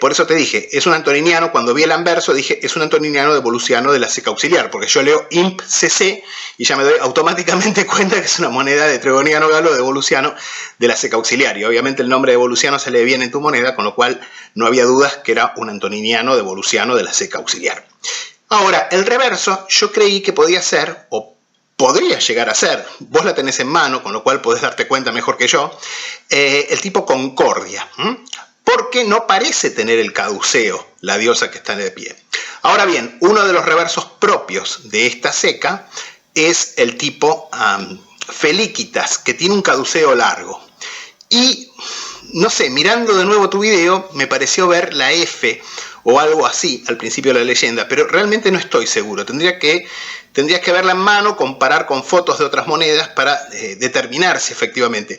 Por eso te dije, es un antoniniano. Cuando vi el anverso dije, es un antoniniano de Volusiano de la seca auxiliar, porque yo leo imp cc y ya me doy automáticamente cuenta que es una moneda de Tregoniano Galo de Volusiano de la seca auxiliar. Y obviamente el nombre de Volusiano se lee bien en tu moneda, con lo cual no había dudas que era un antoniniano de Volusiano de la seca auxiliar. Ahora, el reverso yo creí que podía ser, o podría llegar a ser, vos la tenés en mano, con lo cual podés darte cuenta mejor que yo, el tipo Concordia. Porque no parece tener el caduceo, la diosa que está de pie. Ahora bien, uno de los reversos propios de esta seca es el tipo Felíquitas, que tiene un caduceo largo. Y, no sé, mirando de nuevo tu video, me pareció ver la F o algo así al principio de la leyenda, pero realmente no estoy seguro. Tendrías que verla en mano, comparar con fotos de otras monedas para determinar si efectivamente...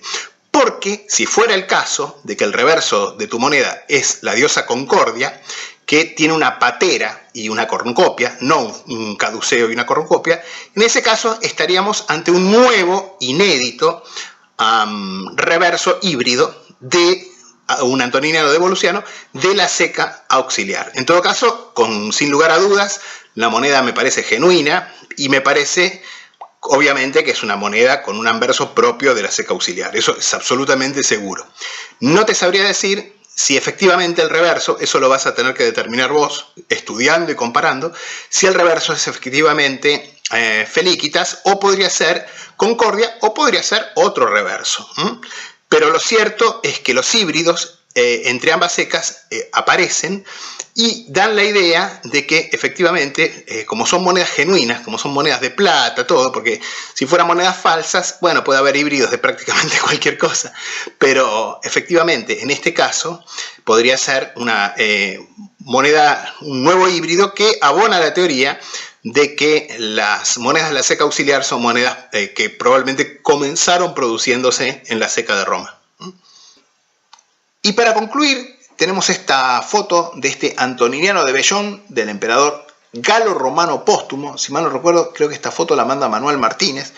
Porque si fuera el caso de que el reverso de tu moneda es la diosa Concordia, que tiene una patera y una cornucopia, no un caduceo y una cornucopia, en ese caso estaríamos ante un nuevo, inédito, reverso híbrido de un antoniniano de Volusiano de la seca auxiliar. En todo caso, sin lugar a dudas, la moneda me parece genuina y me parece... Obviamente que es una moneda con un anverso propio de la seca auxiliar, eso es absolutamente seguro. No te sabría decir si efectivamente el reverso, eso lo vas a tener que determinar vos, estudiando y comparando, si el reverso es efectivamente Felíquitas, o podría ser Concordia, o podría ser otro reverso. Pero lo cierto es que los híbridos entre ambas secas aparecen y dan la idea de que efectivamente, como son monedas genuinas, como son monedas de plata, todo, porque si fueran monedas falsas, bueno, puede haber híbridos de prácticamente cualquier cosa, pero efectivamente, en este caso, podría ser una moneda, un nuevo híbrido que abona la teoría de que las monedas de la seca auxiliar son monedas que probablemente comenzaron produciéndose en la seca de Roma. Y para concluir, tenemos esta foto de este antoniniano de Bellón, del emperador Galo-Romano Póstumo. Si mal no recuerdo, creo que esta foto la manda Manuel Martínez.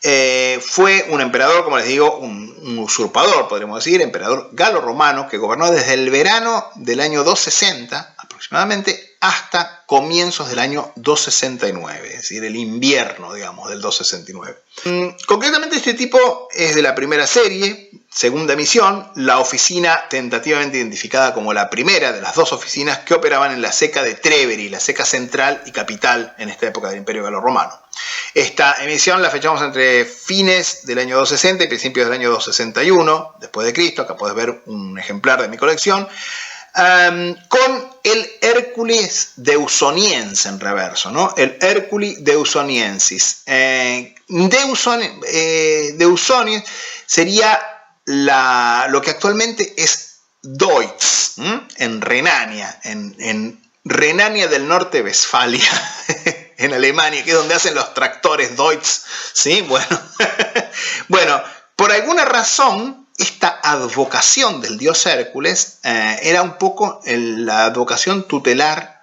Fue un emperador, como les digo, un usurpador, podríamos decir, emperador galo-romano, que gobernó desde el verano del año 260 aproximadamente hasta comienzos del año 269, es decir, el invierno, digamos, del 269. Concretamente este tipo es de la primera serie, segunda emisión, la oficina tentativamente identificada como la primera de las dos oficinas que operaban en la seca de Treveri, la seca central y capital en esta época del Imperio Galo-Romano. Esta emisión la fechamos entre fines del año 260 y principios del año 261 después de Cristo. Acá podés ver un ejemplar de mi colección, con el Hércules Deusoniense en reverso, ¿no? El Hércules Deusoniensis. Deusoniens sería lo que actualmente es Deutz, en Renania, en Renania del Norte-Westfalia, en Alemania, que es donde hacen los tractores Deutz, ¿sí? Bueno, por alguna razón, esta advocación del dios Hércules era un poco la advocación tutelar,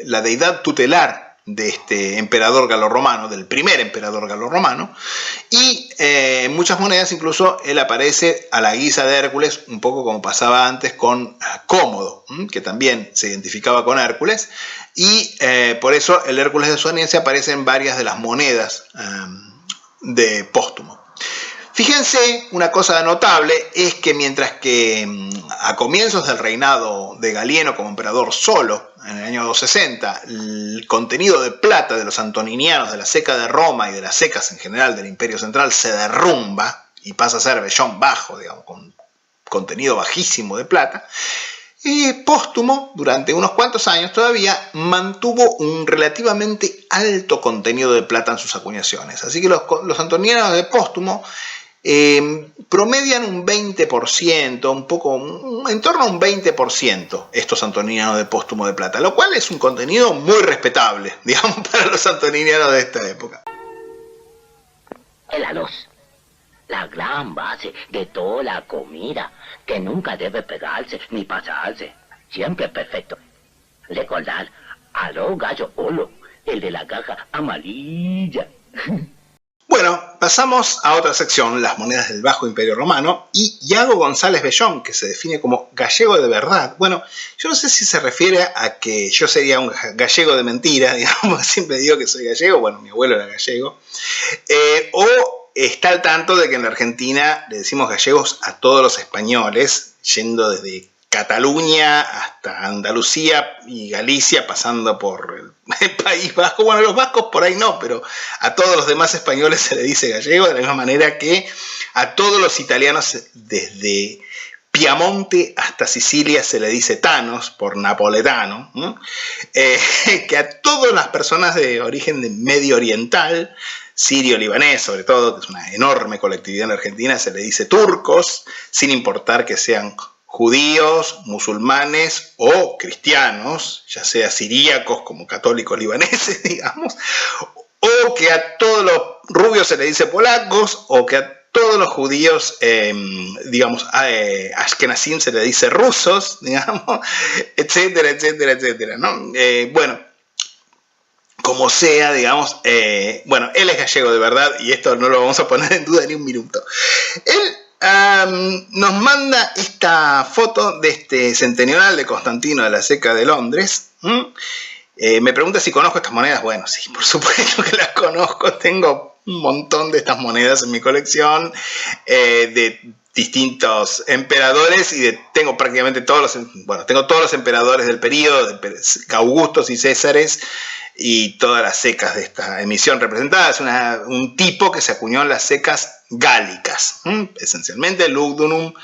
la deidad tutelar de este emperador galorromano, del primer emperador galorromano, y en muchas monedas incluso él aparece a la guisa de Hércules, un poco como pasaba antes con Cómodo, que también se identificaba con Hércules, y por eso el Hércules Deusoniense aparece en varias de las monedas de Póstumo. Fíjense, una cosa notable es que mientras que a comienzos del reinado de Galieno como emperador solo, en el año 260, el contenido de plata de los antoninianos de la seca de Roma y de las secas en general del Imperio Central se derrumba y pasa a ser vellón bajo, digamos, con contenido bajísimo de plata, Póstumo, durante unos cuantos años todavía, mantuvo un relativamente alto contenido de plata en sus acuñaciones. Así que los antonianos de Póstumo promedian un 20%, un poco, en torno a un 20% estos antoninianos de Póstumo de plata, lo cual es un contenido muy respetable, digamos, para los antoninianos de esta época. El arroz, la gran base de toda la comida, que nunca debe pegarse ni pasarse, siempre perfecto. Recordar, arroz gallo olo, el de la caja amarilla. Bueno, pasamos a otra sección, las monedas del Bajo Imperio Romano, y Iago González Bellón, que se define como gallego de verdad. Bueno, yo no sé si se refiere a que yo sería un gallego de mentira, digamos, siempre digo que soy gallego, bueno, mi abuelo era gallego, o está al tanto de que en la Argentina le decimos gallegos a todos los españoles, yendo desde Cataluña hasta Andalucía y Galicia, pasando por el País Vasco. Bueno, los vascos por ahí no, pero a todos los demás españoles se le dice gallego, de la misma manera que a todos los italianos desde Piamonte hasta Sicilia se le dice tanos por napoletano, ¿no? Que a todas las personas de origen de medio oriental, sirio-libanés sobre todo, que es una enorme colectividad en Argentina, se le dice turcos, sin importar que sean judíos, musulmanes o cristianos, ya sea siríacos como católicos libaneses, digamos, o que a todos los rubios se le dice polacos, o que a todos los judíos, digamos, ashkenazim se le dice rusos, digamos, etcétera, etcétera, etcétera, ¿no? Bueno, como sea, digamos, bueno, él es gallego de verdad y esto no lo vamos a poner en duda ni un minuto. Él nos manda esta foto de este centenional de Constantino de la Seca de Londres. Me pregunta si conozco estas monedas. Bueno, sí, por supuesto que las conozco. Tengo un montón de estas monedas en mi colección, de distintos emperadores, y tengo prácticamente todos los emperadores del periodo, de Augustos y Césares, y todas las secas de esta emisión representadas. Es un tipo que se acuñó en las secas gálicas, esencialmente Lugdunum,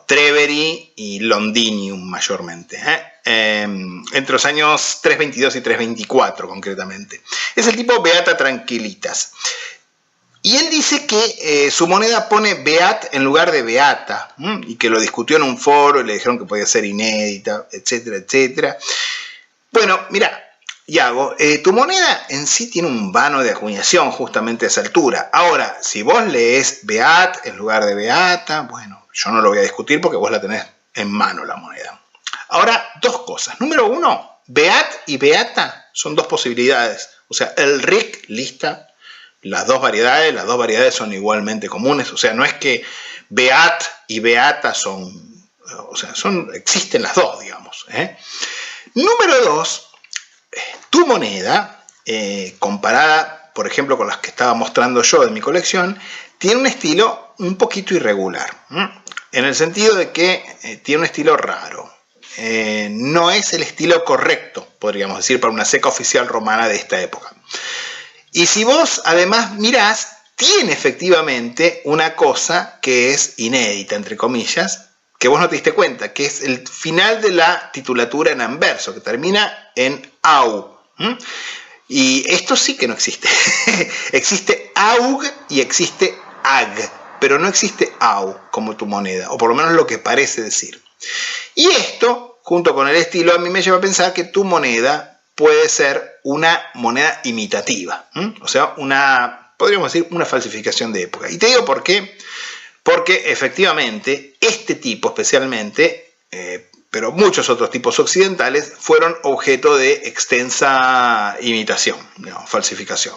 Treveri y Londinium mayormente, entre los años 322 y 324 concretamente. Es el tipo Beata Tranquilitas. Y él dice que su moneda pone Beat en lugar de Beata, y que lo discutió en un foro y le dijeron que podía ser inédita, etcétera, etcétera. Bueno, mira, Iago, tu moneda en sí tiene un vano de acuñación justamente a esa altura. Ahora, si vos lees Beat en lugar de Beata, bueno, yo no lo voy a discutir porque vos la tenés en mano la moneda. Ahora, dos cosas. Número uno, Beat y Beata son dos posibilidades. O sea, el RIC lista las dos variedades son igualmente comunes. O sea, no es que Beat y Beata existen las dos, digamos. Número dos, tu moneda, comparada, por ejemplo, con las que estaba mostrando yo de mi colección, tiene un estilo un poquito irregular, en el sentido de que tiene un estilo raro. No es el estilo correcto, podríamos decir, para una seca oficial romana de esta época. Y si vos además mirás, tiene efectivamente una cosa que es inédita, entre comillas, que vos no te diste cuenta, que es el final de la titulatura en anverso, que termina en au. Y esto sí que no existe. Existe aug y existe ag, pero no existe au como tu moneda, o por lo menos lo que parece decir. Y esto, junto con el estilo, a mí me lleva a pensar que tu moneda puede ser una moneda imitativa, o sea, podríamos decir, una falsificación de época. Y te digo por qué. Porque efectivamente este tipo especialmente, pero muchos otros tipos occidentales, fueron objeto de extensa imitación, falsificación.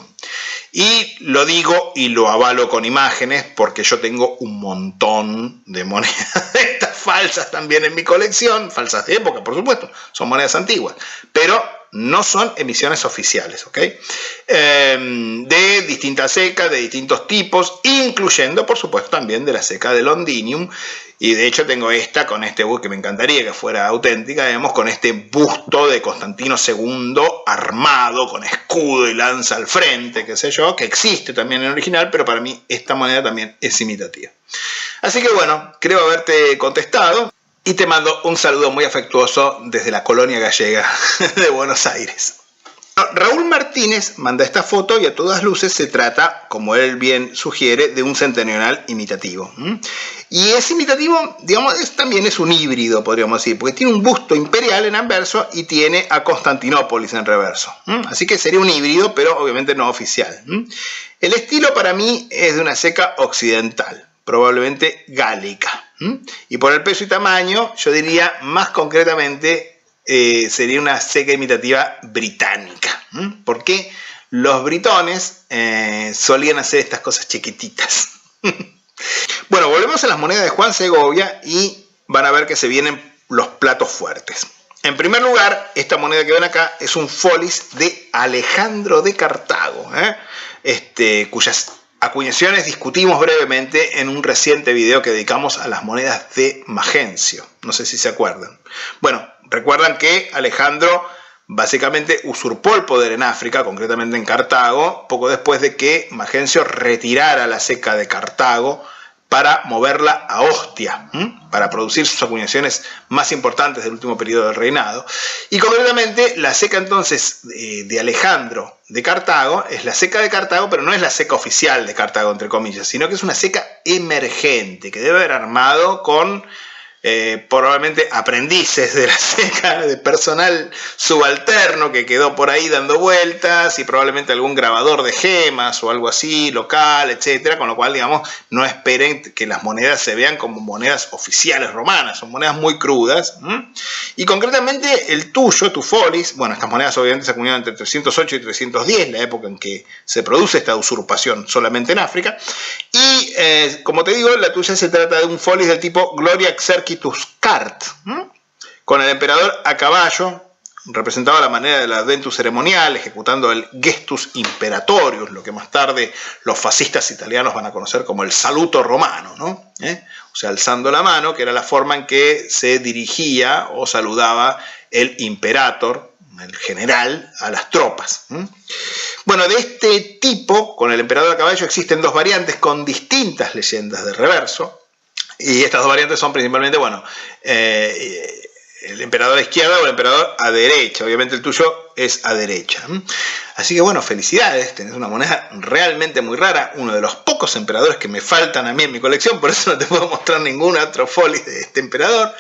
Y lo digo y lo avalo con imágenes porque yo tengo un montón de monedas de estas falsas también en mi colección, falsas de época, por supuesto, son monedas antiguas, pero no son emisiones oficiales, ¿ok? De distintas secas, de distintos tipos, incluyendo, por supuesto, también de la seca de Londinium. Y de hecho tengo esta con este busto que me encantaría que fuera auténtica, digamos, con este busto de Constantino II armado, con escudo y lanza al frente, qué sé yo, que existe también en original, pero para mí esta moneda también es imitativa. Así que bueno, creo haberte contestado. Y te mando un saludo muy afectuoso desde la colonia gallega de Buenos Aires. Raúl Martínez manda esta foto y a todas luces se trata, como él bien sugiere, de un centenional imitativo. Y es imitativo, digamos, también es un híbrido, podríamos decir, porque tiene un busto imperial en anverso y tiene a Constantinópolis en reverso. Así que sería un híbrido, pero obviamente no oficial. El estilo para mí es de una seca occidental, probablemente gálica. Y por el peso y tamaño, yo diría más concretamente, sería una seca imitativa británica. ¿Por qué los britones solían hacer estas cosas chiquititas. Bueno, volvemos a las monedas de Juan Segovia y van a ver que se vienen los platos fuertes. En primer lugar, esta moneda que ven acá es un folis de Alejandro de Cartago, cuyas acuñaciones discutimos brevemente en un reciente video que dedicamos a las monedas de Magencio. No sé si se acuerdan. Bueno, recuerdan que Alejandro básicamente usurpó el poder en África, concretamente en Cartago, poco después de que Magencio retirara la ceca de Cartago para moverla a Ostia, para producir sus acuñaciones más importantes del último periodo del reinado. Y concretamente la ceca entonces de Alejandro de Cartago es la ceca de Cartago, pero no es la ceca oficial de Cartago, entre comillas, sino que es una ceca emergente que debe haber armado con probablemente aprendices de la ceca, de personal subalterno que quedó por ahí dando vueltas, y probablemente algún grabador de gemas o algo así, local, etcétera, con lo cual, digamos, no esperen que las monedas se vean como monedas oficiales romanas, son monedas muy crudas. Y concretamente el tuyo, tu folis, bueno, estas monedas obviamente se acuñaron entre 308 y 310, la época en que se produce esta usurpación solamente en África, y como te digo, la tuya se trata de un folis del tipo Gloria Exercitus Cart, con el emperador a caballo, representaba la manera del adventus ceremonial, ejecutando el gestus imperatorius, lo que más tarde los fascistas italianos van a conocer como el saluto romano, ¿no? O sea, alzando la mano, que era la forma en que se dirigía o saludaba el imperator, el general, a las tropas. Bueno, de este tipo, con el emperador a caballo, existen dos variantes con distintas leyendas de reverso. Y estas dos variantes son principalmente, bueno, el emperador a izquierda o el emperador a derecha. Obviamente el tuyo es a derecha. Así que bueno, felicidades, tenés una moneda realmente muy rara, uno de los pocos emperadores que me faltan a mí en mi colección, por eso no te puedo mostrar ningún otro folis de este emperador.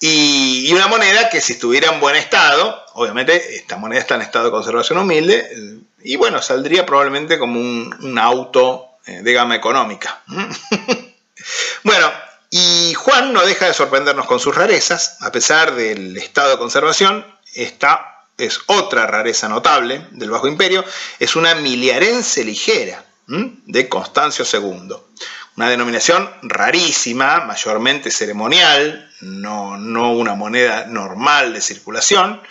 Y una moneda que si estuviera en buen estado, obviamente esta moneda está en estado de conservación humilde, y bueno, saldría probablemente como un auto de gama económica. Bueno, y Juan no deja de sorprendernos con sus rarezas, a pesar del estado de conservación. Esta es otra rareza notable del Bajo Imperio, es una miliarense ligera de Constancio II. Una denominación rarísima, mayormente ceremonial, no una moneda normal de circulación.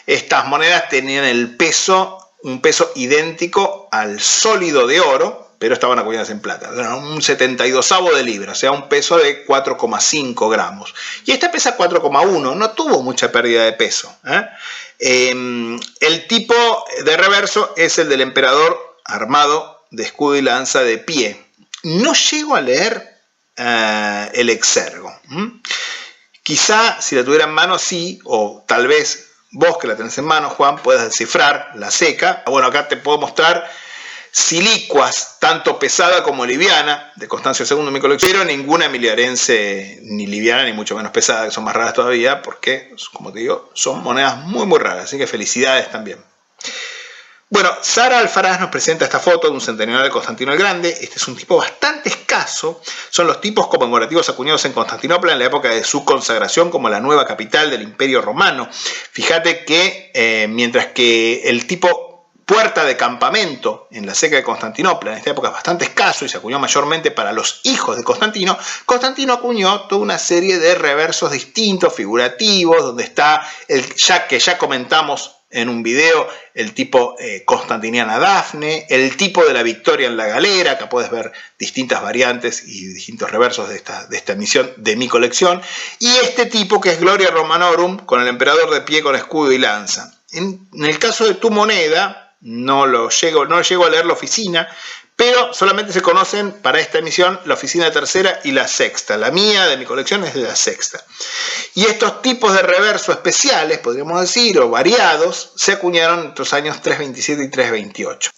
Estas monedas tenían un peso idéntico al sólido de oro, pero estaban acuñadas en plata, un 72avo de libra, o sea, un peso de 4,5 gramos. Y esta pesa 4,1, no tuvo mucha pérdida de peso. El tipo de reverso es el del emperador armado de escudo y lanza de pie. No llego a leer el exergo. Quizá, si la tuviera en mano, sí, o tal vez vos que la tenés en mano, Juan, puedas descifrar la ceca. Bueno, acá te puedo mostrar silicuas, tanto pesada como liviana, de Constancio II en mi colección, pero ninguna miliarense ni liviana ni mucho menos pesada, que son más raras todavía, porque, como te digo, son monedas muy muy raras, así que felicidades también. Bueno, Sara Alfaraz nos presenta esta foto de un centenario de Constantino el Grande. Este es un tipo bastante escaso, son los tipos conmemorativos acuñados en Constantinopla en la época de su consagración como la nueva capital del Imperio Romano. Fíjate que mientras que el tipo puerta de campamento en la ceca de Constantinopla en esta época es bastante escaso y se acuñó mayormente para los hijos de Constantino, Constantino acuñó toda una serie de reversos distintos, figurativos, donde está que ya comentamos en un video, el tipo Constantiniana Dafne, el tipo de la Victoria en la galera. Acá puedes ver distintas variantes y distintos reversos de esta emisión de mi colección, y este tipo que es Gloria Romanorum, con el emperador de pie con escudo y lanza. En el caso de tu moneda, no llego a leer la oficina, pero solamente se conocen para esta emisión la oficina tercera y la sexta. La mía, de mi colección, es de la sexta. Y estos tipos de reverso especiales, podríamos decir, o variados, se acuñaron entre los años 327 y 328.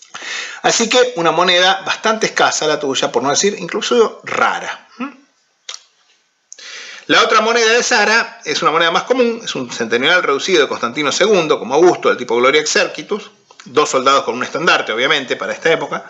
Así que una moneda bastante escasa la tuya, por no decir incluso rara. La otra moneda de Sara es una moneda más común, es un centenarial reducido de Constantino II, como Augusto, del tipo Gloria Exercitus, dos soldados con un estandarte, obviamente, para esta época.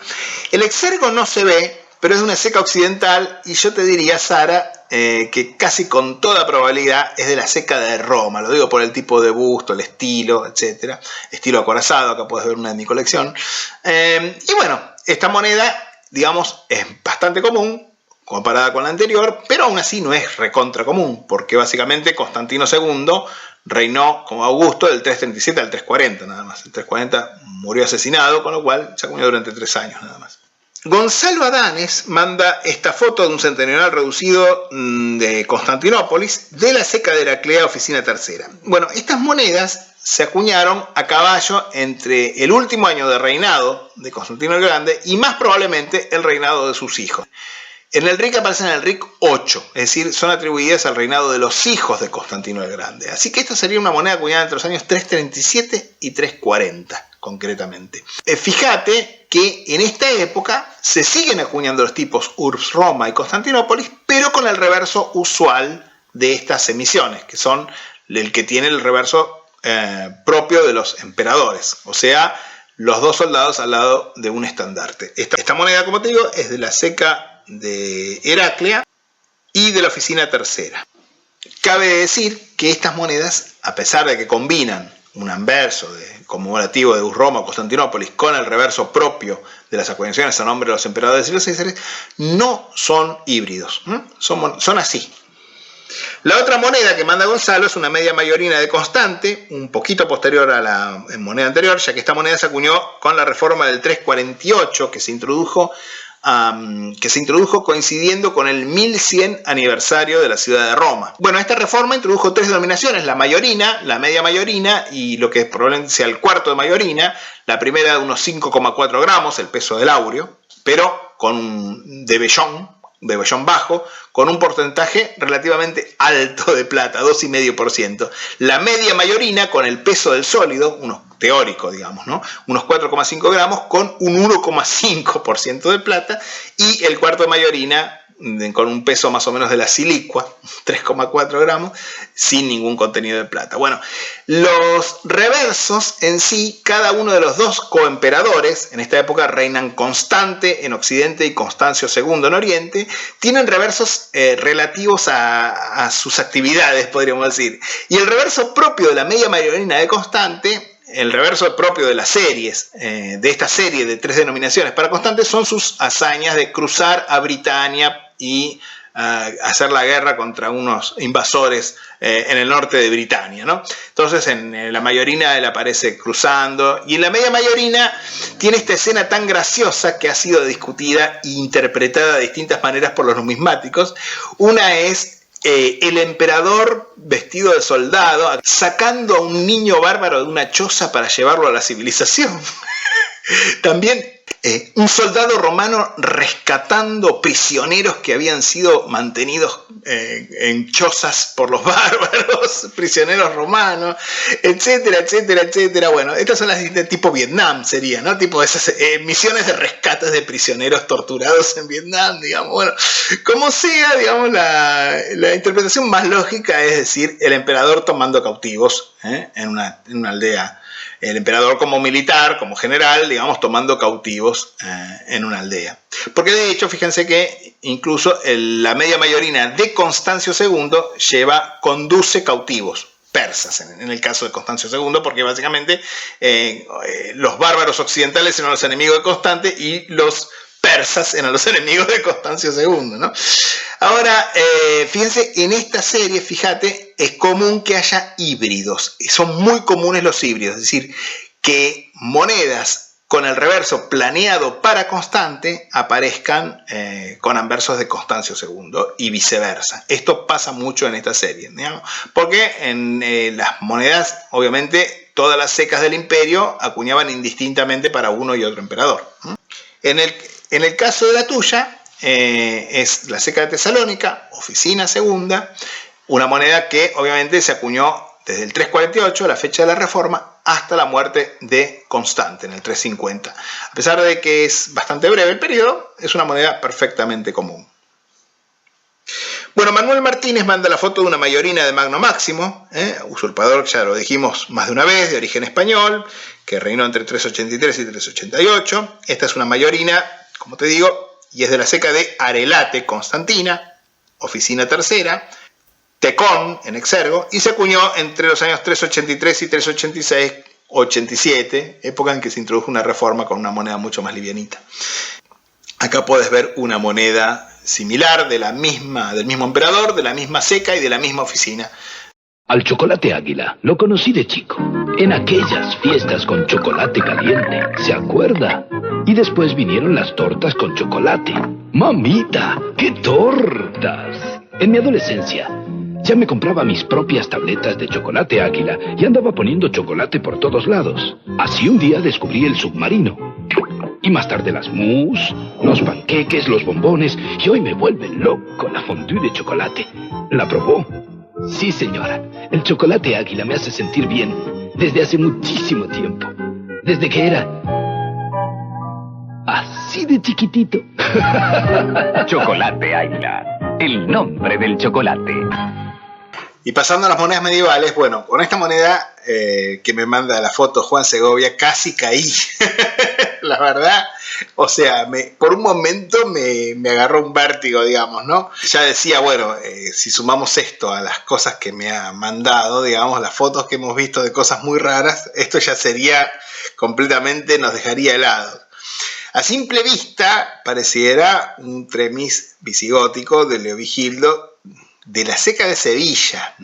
El exergo no se ve pero es de una ceca occidental y yo te diría, Sara, que casi con toda probabilidad es de la ceca de Roma. Lo digo por el tipo de busto, el estilo, etc. Estilo acorazado, acá puedes ver una de mi colección. Y bueno, esta moneda, digamos, es bastante común comparada con la anterior, pero aún así no es recontra común, porque básicamente Constantino II reinó como Augusto del 337 al 340 nada más. El 340 murió asesinado, con lo cual se acuñó durante 3 años nada más. Gonzalo Adanes manda esta foto de un centenarial reducido de Constantinópolis de la ceca de Heraclea, oficina tercera. Bueno, estas monedas se acuñaron a caballo entre el último año de reinado de Constantino el Grande y más probablemente el reinado de sus hijos. En el RIC aparecen en el RIC 8, es decir, son atribuidas al reinado de los hijos de Constantino el Grande. Así que esta sería una moneda acuñada entre los años 337 y 340, concretamente. Fíjate que en esta época se siguen acuñando los tipos Urbs Roma y Constantinópolis, pero con el reverso usual de estas emisiones, que son el que tiene el reverso propio de los emperadores, o sea, los 2 soldados al lado de un estandarte. Esta moneda, como te digo, es de la ceca de Heraclea y de la oficina tercera. Cabe decir que estas monedas, a pesar de que combinan un anverso conmemorativo de Roma o Constantinópolis con el reverso propio de las acuñaciones a nombre de los emperadores y los césares, no son híbridos, son así. La otra moneda que manda Gonzalo es una media mayorina de Constante, un poquito posterior a la moneda anterior, ya que esta moneda se acuñó con la reforma del 348 que se introdujo coincidiendo con el 1100 aniversario de la ciudad de Roma. Bueno, esta reforma introdujo 3 denominaciones, la mayorina, la media mayorina y lo que probablemente sea el cuarto de mayorina. La primera de unos 5,4 gramos, el peso del aureo, pero de vellón bajo, con un porcentaje relativamente alto de plata, 2,5%. La media mayorina con el peso del sólido, teórico, digamos, ¿no? Unos 4,5 gramos con un 1,5% de plata, y el cuarto de mayorina con un peso más o menos de la silicua, 3,4 gramos, sin ningún contenido de plata. Bueno, los reversos en sí, cada uno de los 2 coemperadores, en esta época reinan Constante en Occidente y Constancio II en Oriente, tienen reversos relativos a sus actividades, podríamos decir. Y el reverso propio de la media mayorina de Constante, el reverso propio de las series, de esta serie de 3 denominaciones para Constante, son sus hazañas de cruzar a Britania y hacer la guerra contra unos invasores en el norte de Britania, ¿no? Entonces en la mayorina él aparece cruzando, y en la media mayorina tiene esta escena tan graciosa que ha sido discutida e interpretada de distintas maneras por los numismáticos. Una es el emperador vestido de soldado sacando a un niño bárbaro de una choza para llevarlo a la civilización. También un soldado romano rescatando prisioneros que habían sido mantenidos en chozas por los bárbaros, prisioneros romanos, etcétera, etcétera, etcétera. Bueno, estas son las de tipo Vietnam, sería, ¿no? Tipo esas misiones de rescates de prisioneros torturados en Vietnam, digamos. Bueno, como sea, digamos, la interpretación más lógica es decir, el emperador tomando cautivos en una aldea. El emperador como militar, como general, digamos, tomando cautivos en una aldea. Porque de hecho, fíjense que incluso la media mayorina de Constancio II conduce cautivos persas, en el caso de Constancio II, porque básicamente los bárbaros occidentales eran los enemigos de Constante y los persas eran los enemigos de Constancio II, ¿no? Ahora, fíjense, en esta serie, fíjate, es común que haya híbridos. Son muy comunes los híbridos, es decir, que monedas con el reverso planeado para Constante aparezcan con anversos de Constancio II y viceversa. Esto pasa mucho en esta serie, digamos, porque en las monedas, obviamente, todas las secas del imperio acuñaban indistintamente para uno y otro emperador. En el caso de la tuya, es la ceca de Tesalónica, oficina segunda, una moneda que obviamente se acuñó desde el 348, la fecha de la reforma, hasta la muerte de Constante en el 350. A pesar de que es bastante breve el periodo, es una moneda perfectamente común. Bueno, Manuel Martínez manda la foto de una mayorina de Magno Máximo, usurpador, ya lo dijimos más de una vez, de origen español, que reinó entre 383 y 388. Esta es una mayorina, como te digo, y es de la ceca de Arelate, Constantina, Oficina Tercera, Tecón, en Exergo, y se acuñó entre los años 383 y 386, 87, época en que se introdujo una reforma con una moneda mucho más livianita. Acá puedes ver una moneda similar del mismo emperador, de la misma ceca y de la misma oficina. Al chocolate Águila lo conocí de chico, en aquellas fiestas con chocolate caliente, ¿se acuerda? Y después vinieron las tortas con chocolate. ¡Mamita! ¡Qué tortas! En mi adolescencia ya me compraba mis propias tabletas de chocolate Águila y andaba poniendo chocolate por todos lados. Así un día descubrí el submarino. Y más tarde las mousse, los panqueques, los bombones, y hoy me vuelve loco la fondue de chocolate. ¿La probó? Sí, señora. El chocolate Águila me hace sentir bien desde hace muchísimo tiempo. Desde que era así de chiquitito. Chocolate Águila, el nombre del chocolate. Y pasando a las monedas medievales, bueno, con esta moneda que me manda la foto Juan Segovia, casi caí. La verdad, o sea, por un momento me agarró un vértigo, digamos, ¿no? Ya decía, bueno, si sumamos esto a las cosas que me ha mandado, digamos, las fotos que hemos visto de cosas muy raras, esto ya sería completamente, nos dejaría helados. A simple vista, pareciera un tremis visigótico de Leovigildo de la ceca de Sevilla,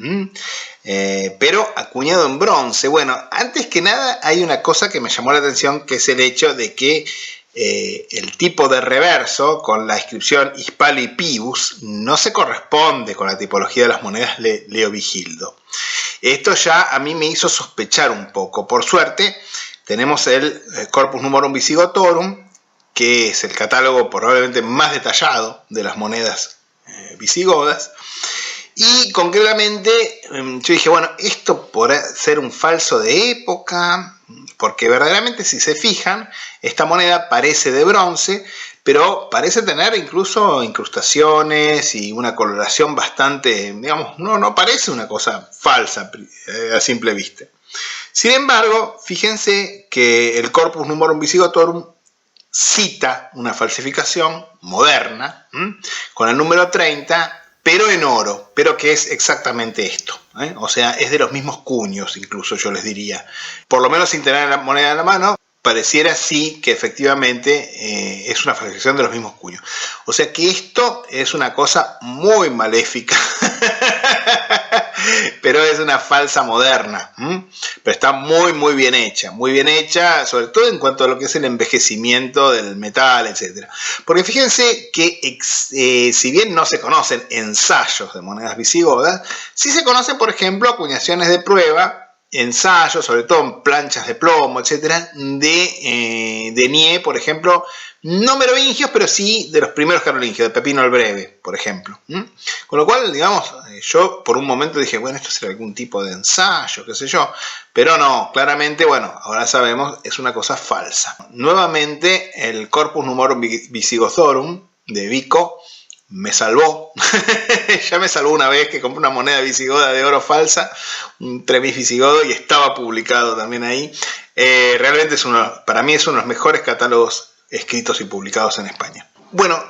pero acuñado en bronce. Bueno, antes que nada hay una cosa que me llamó la atención, que es el hecho de que el tipo de reverso con la inscripción Hispali Pibus no se corresponde con la tipología de las monedas Leovigildo. Esto ya a mí me hizo sospechar un poco. Por suerte tenemos el Corpus Numorum Visigotorum, que es el catálogo probablemente más detallado de las monedas visigodas. Y concretamente yo dije, bueno, esto podrá ser un falso de época, porque verdaderamente si se fijan, esta moneda parece de bronce, pero parece tener incluso incrustaciones y una coloración bastante, digamos, no parece una cosa falsa a simple vista. Sin embargo, fíjense que el Corpus Numorum Visigotorum cita una falsificación moderna con el número 30, pero en oro, pero que es exactamente esto, o sea, es de los mismos cuños, incluso yo les diría. Por lo menos sin tener la moneda en la mano, pareciera sí que efectivamente es una falsificación de los mismos cuños. O sea que esto es una cosa muy maléfica, pero es una falsa moderna, pero está muy bien hecha, sobre todo en cuanto a lo que es el envejecimiento del metal, etc. Porque fíjense que si bien no se conocen ensayos de monedas visigodas, sí se conocen, por ejemplo, acuñaciones de prueba, ensayos, sobre todo en planchas de plomo, etcétera, de Nie, por ejemplo, no merovingios, pero sí de los primeros carolingios, de Pepino el Breve, por ejemplo. Con lo cual, digamos, yo por un momento dije, bueno, esto será algún tipo de ensayo, qué sé yo, pero no, claramente, bueno, ahora sabemos, es una cosa falsa. Nuevamente, el Corpus Numorum Visigotorum de Vico me salvó. Ya me salvó una vez que compré una moneda visigoda de oro falsa, un tremis visigodo, y estaba publicado también ahí. Realmente para mí es uno de los mejores catálogos escritos y publicados en España. Bueno,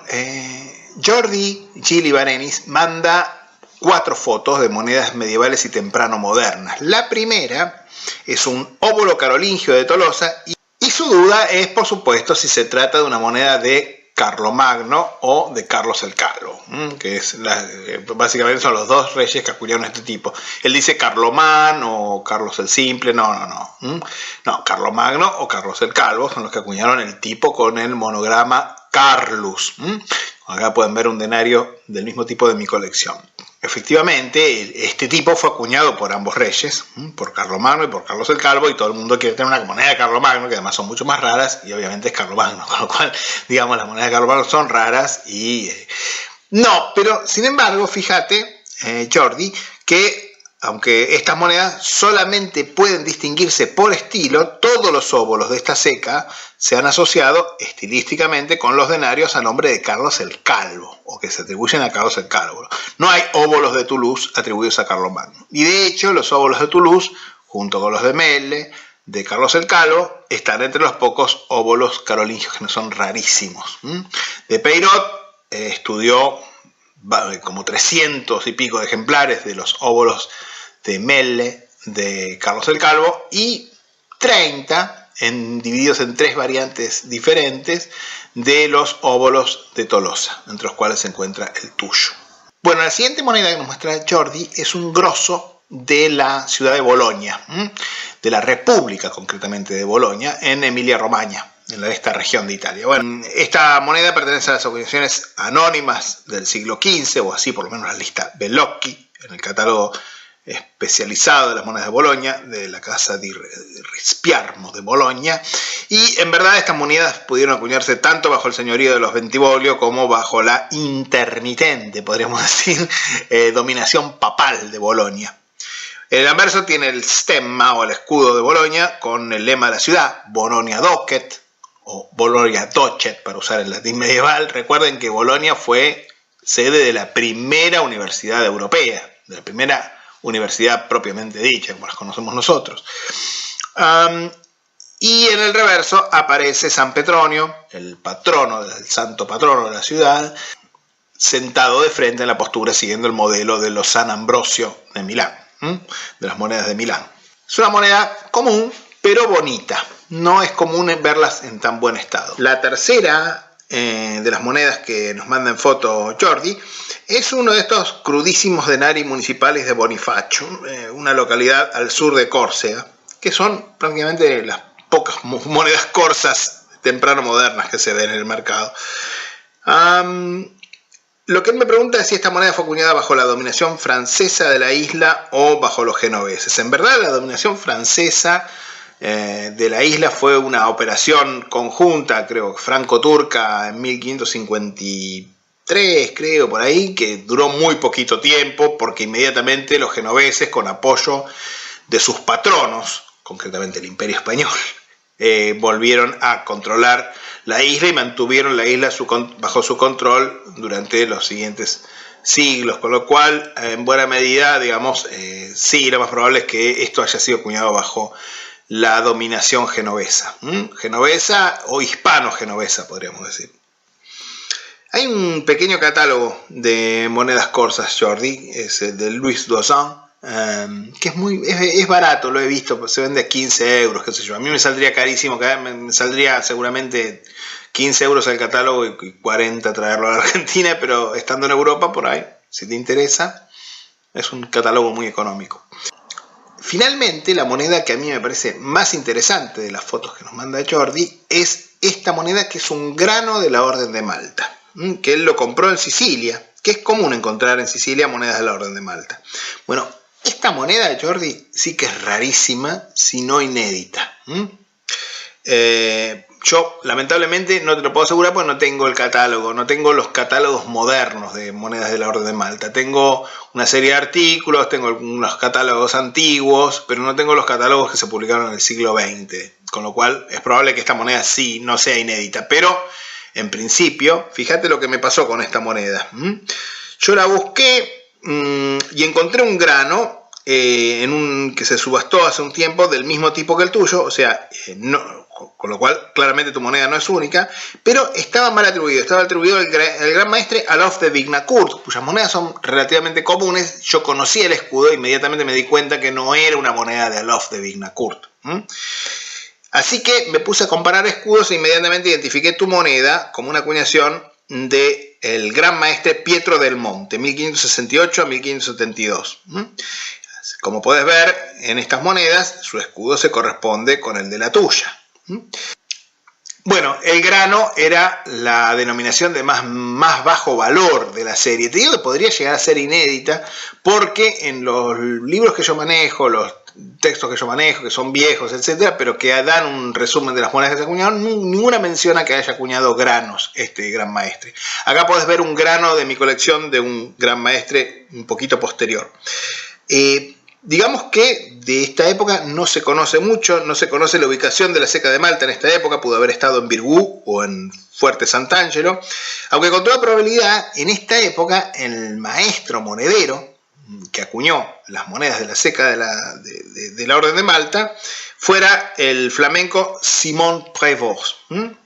Jordi Gili Barenis manda 4 fotos de monedas medievales y temprano modernas. La primera es un óvulo carolingio de Tolosa y su duda es, por supuesto, si se trata de una moneda de Carlomagno o de Carlos el Calvo, que es básicamente son los dos reyes que acuñaron este tipo. Él dice Carlomán o Carlos el Simple, no, Carlomagno o Carlos el Calvo son los que acuñaron el tipo con el monograma Carlus. Acá pueden ver un denario del mismo tipo de mi colección. Efectivamente, este tipo fue acuñado por ambos reyes, por Carlomagno y por Carlos el Calvo, y todo el mundo quiere tener una moneda de Carlomagno, que además son mucho más raras, y obviamente es Carlomagno, con lo cual, digamos, las monedas de Carlomagno son raras y... No, pero sin embargo, fíjate, Jordi, que aunque estas monedas solamente pueden distinguirse por estilo, todos los óbolos de esta ceca se han asociado estilísticamente con los denarios a nombre de Carlos el Calvo, o que se atribuyen a Carlos el Calvo. No hay óbolos de Toulouse atribuidos a Carlomagno. Y de hecho, los óbolos de Toulouse, junto con los de Melle, de Carlos el Calvo están entre los pocos óbolos carolingios que no son rarísimos. De Peirot estudió como 300 y pico de ejemplares de los óbolos de Melle de Carlos el Calvo y 30 divididos en 3 variantes diferentes de los óbolos de Tolosa, entre los cuales se encuentra el tuyo. Bueno, la siguiente moneda que nos muestra Jordi es un grosso de la ciudad de Bolonia, de la República concretamente de Bolonia, en Emilia-Romagna, en esta región de Italia. Bueno, esta moneda pertenece a las acuñaciones anónimas del siglo XV, o así por lo menos la lista Bellocchi, en el catálogo especializado de las monedas de Bolonia, de la casa di Rispiarmo de Bolonia, y en verdad estas monedas pudieron acuñarse tanto bajo el señorío de los Bentivoglio como bajo la intermitente, podríamos decir, dominación papal de Bolonia. El anverso tiene el stemma o el escudo de Bolonia con el lema de la ciudad, Bononia Docet, o Bologna Docet para usar el latín medieval. Recuerden que Bolonia fue sede de la primera universidad europea, de la primera universidad propiamente dicha, como las conocemos nosotros. Y en el reverso aparece San Petronio, el patrono, el santo patrono de la ciudad, sentado de frente en la postura siguiendo el modelo de los San Ambrosio de Milán, de las monedas de Milán. Es una moneda común, pero bonita. No es común verlas en tan buen estado. La tercera de las monedas que nos manda en foto Jordi es uno de estos crudísimos denari municipales de Bonifacio, una localidad al sur de Córcega, que son prácticamente las pocas monedas corsas temprano modernas que se ven en el mercado. Lo que él me pregunta es si esta moneda fue acuñada bajo la dominación francesa de la isla o bajo los genoveses. En verdad, la dominación francesa de la isla fue una operación conjunta, creo, franco-turca en 1553, creo, por ahí, que duró muy poquito tiempo porque inmediatamente los genoveses, con apoyo de sus patronos, concretamente el Imperio Español, volvieron a controlar la isla y mantuvieron la isla bajo su control durante los siguientes siglos, con lo cual, en buena medida, digamos, sí, lo más probable es que esto haya sido acuñado bajo la dominación genovesa, genovesa o hispano-genovesa, podríamos decir. Hay un pequeño catálogo de monedas corsas, Jordi, es el de Louis Douzan, que es barato, lo he visto, se vende a 15 euros, qué sé yo. A mí me saldría carísimo, me saldría seguramente 15 euros el catálogo y 40 traerlo a la Argentina, pero estando en Europa, por ahí, si te interesa, es un catálogo muy económico. Finalmente, la moneda que a mí me parece más interesante de las fotos que nos manda Jordi es esta moneda, que es un grano de la Orden de Malta, que él lo compró en Sicilia, que es común encontrar en Sicilia monedas de la Orden de Malta. Bueno, esta moneda, Jordi, sí que es rarísima, si no inédita. Yo, lamentablemente, no te lo puedo asegurar porque no tengo el catálogo, no tengo los catálogos modernos de monedas de la Orden de Malta. Tengo una serie de artículos, tengo algunos catálogos antiguos, pero no tengo los catálogos que se publicaron en el siglo XX, con lo cual es probable que esta moneda sí no sea inédita, pero en principio, fíjate lo que me pasó con esta moneda. Yo la busqué y encontré un grano que se subastó hace un tiempo del mismo tipo que el tuyo, o sea, con lo cual claramente tu moneda no es única, pero estaba mal atribuido. Estaba atribuido el gran maestre Alof de Vignacourt, cuyas monedas son relativamente comunes. Yo conocí el escudo e inmediatamente me di cuenta que no era una moneda de Alof de Vignacourt. Así que me puse a comparar escudos e inmediatamente identifiqué tu moneda como una acuñación del gran maestre Pietro del Monte, 1568 a 1572. Como puedes ver, en estas monedas su escudo se corresponde con el de la tuya. Bueno, el grano era la denominación de más bajo valor de la serie. Te digo que podría llegar a ser inédita porque en los libros que yo manejo, los textos que yo manejo, que son viejos, etcétera, pero que dan un resumen de las monedas que se acuñaron, ninguna menciona que haya acuñado granos este gran maestre. Acá podés ver un grano de mi colección de un gran maestre un poquito posterior. Digamos que de esta época no se conoce mucho, no se conoce la ubicación de la Ceca de Malta en esta época, pudo haber estado en Virgú o en Fuerte Sant'Angelo, aunque con toda probabilidad en esta época el maestro monedero que acuñó las monedas de la seca de la Orden de Malta fuera el flamenco Simon Prévost,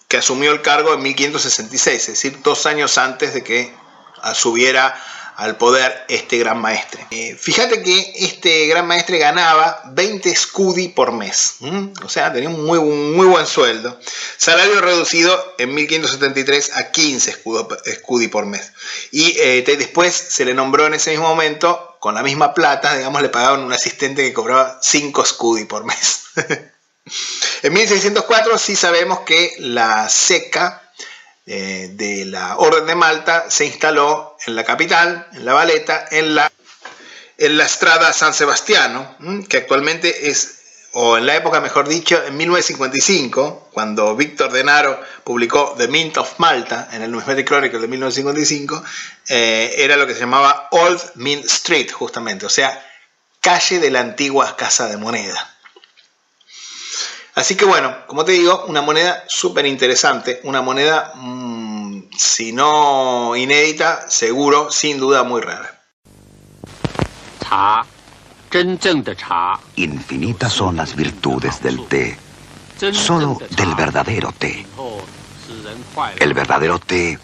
que asumió el cargo en 1566, es decir, 2 años antes de que subiera al poder este gran maestre. Fíjate que este gran maestre ganaba 20 scudi por mes, o sea, tenía un muy buen sueldo. Salario reducido en 1573 a 15 scudi por mes. Y después se le nombró en ese mismo momento, con la misma plata, digamos, le pagaban un asistente que cobraba 5 scudi por mes. En 1604 sí sabemos que la seca de la Orden de Malta se instaló en la capital, en La Valeta, en la Strada San Sebastiano, que actualmente o en la época mejor dicho, en 1955, cuando Víctor Denaro publicó The Mint of Malta en el Numismatic Chronicle de 1955, era lo que se llamaba Old Mint Street, justamente, o sea, calle de la antigua casa de moneda. Así que bueno, como te digo, una moneda súper interesante, una moneda, si no inédita, seguro, sin duda muy rara. Infinitas son las virtudes del té, solo del verdadero té. El verdadero té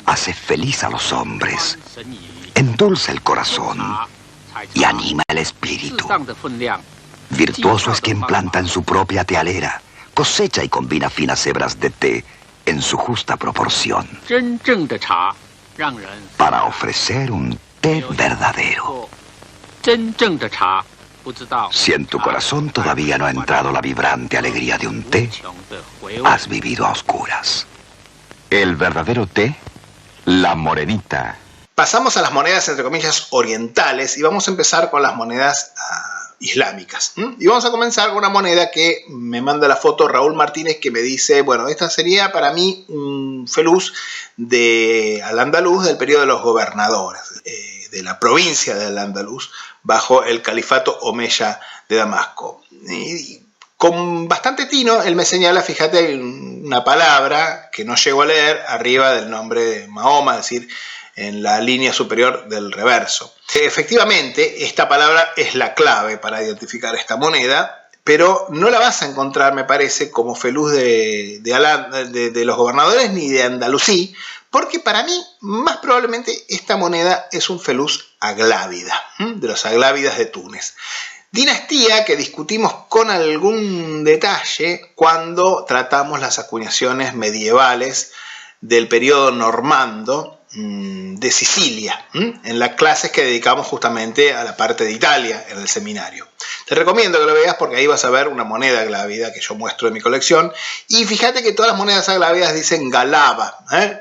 hace feliz a los hombres, endulza el corazón y anima el espíritu. Virtuoso es quien planta en su propia tealera, cosecha y combina finas hebras de té en su justa proporción, para ofrecer un té verdadero. Si en tu corazón todavía no ha entrado la vibrante alegría de un té, has vivido a oscuras. El verdadero té, la morenita. Pasamos a las monedas, entre comillas, orientales, y vamos a empezar con las monedas islámicas. Y vamos a comenzar con una moneda que me manda la foto Raúl Martínez, que me dice, bueno, esta sería para mí un feluz al-Andalus del periodo de los gobernadores, de la provincia de al-Andalus, bajo el califato omeya de Damasco. Y con bastante tino, él me señala, fíjate, una palabra que no llego a leer arriba del nombre de Mahoma, es decir, en la línea superior del reverso. Efectivamente, esta palabra es la clave para identificar esta moneda, pero no la vas a encontrar, me parece, como feluz de los gobernadores ni de Andalusí, porque para mí, más probablemente, esta moneda es un feluz aglávida, de los aglávidas de Túnez. Dinastía que discutimos con algún detalle cuando tratamos las acuñaciones medievales del periodo normando de Sicilia, en las clases que dedicamos justamente a la parte de Italia en el seminario. Te recomiendo que lo veas porque ahí vas a ver una moneda aglávida que yo muestro en mi colección, y fíjate que todas las monedas aglávidas dicen galaba,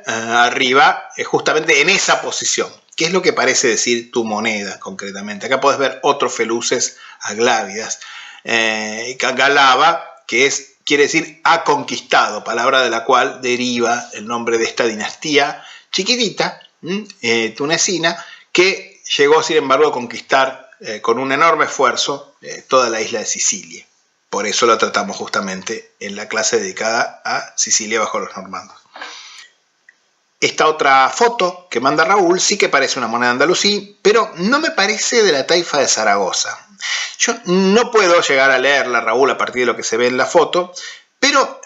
arriba, justamente en esa posición. ¿Qué es lo que parece decir tu moneda concretamente? Acá puedes ver otros feluces aglávidas. Galaba, que quiere decir ha conquistado, palabra de la cual deriva el nombre de esta dinastía chiquitita, tunecina, que llegó sin embargo a conquistar con un enorme esfuerzo toda la isla de Sicilia. Por eso la tratamos justamente en la clase dedicada a Sicilia bajo los normandos. Esta otra foto que manda Raúl sí que parece una moneda andalusí, pero no me parece de la taifa de Zaragoza. Yo no puedo llegar a leerla, Raúl, a partir de lo que se ve en la foto, pero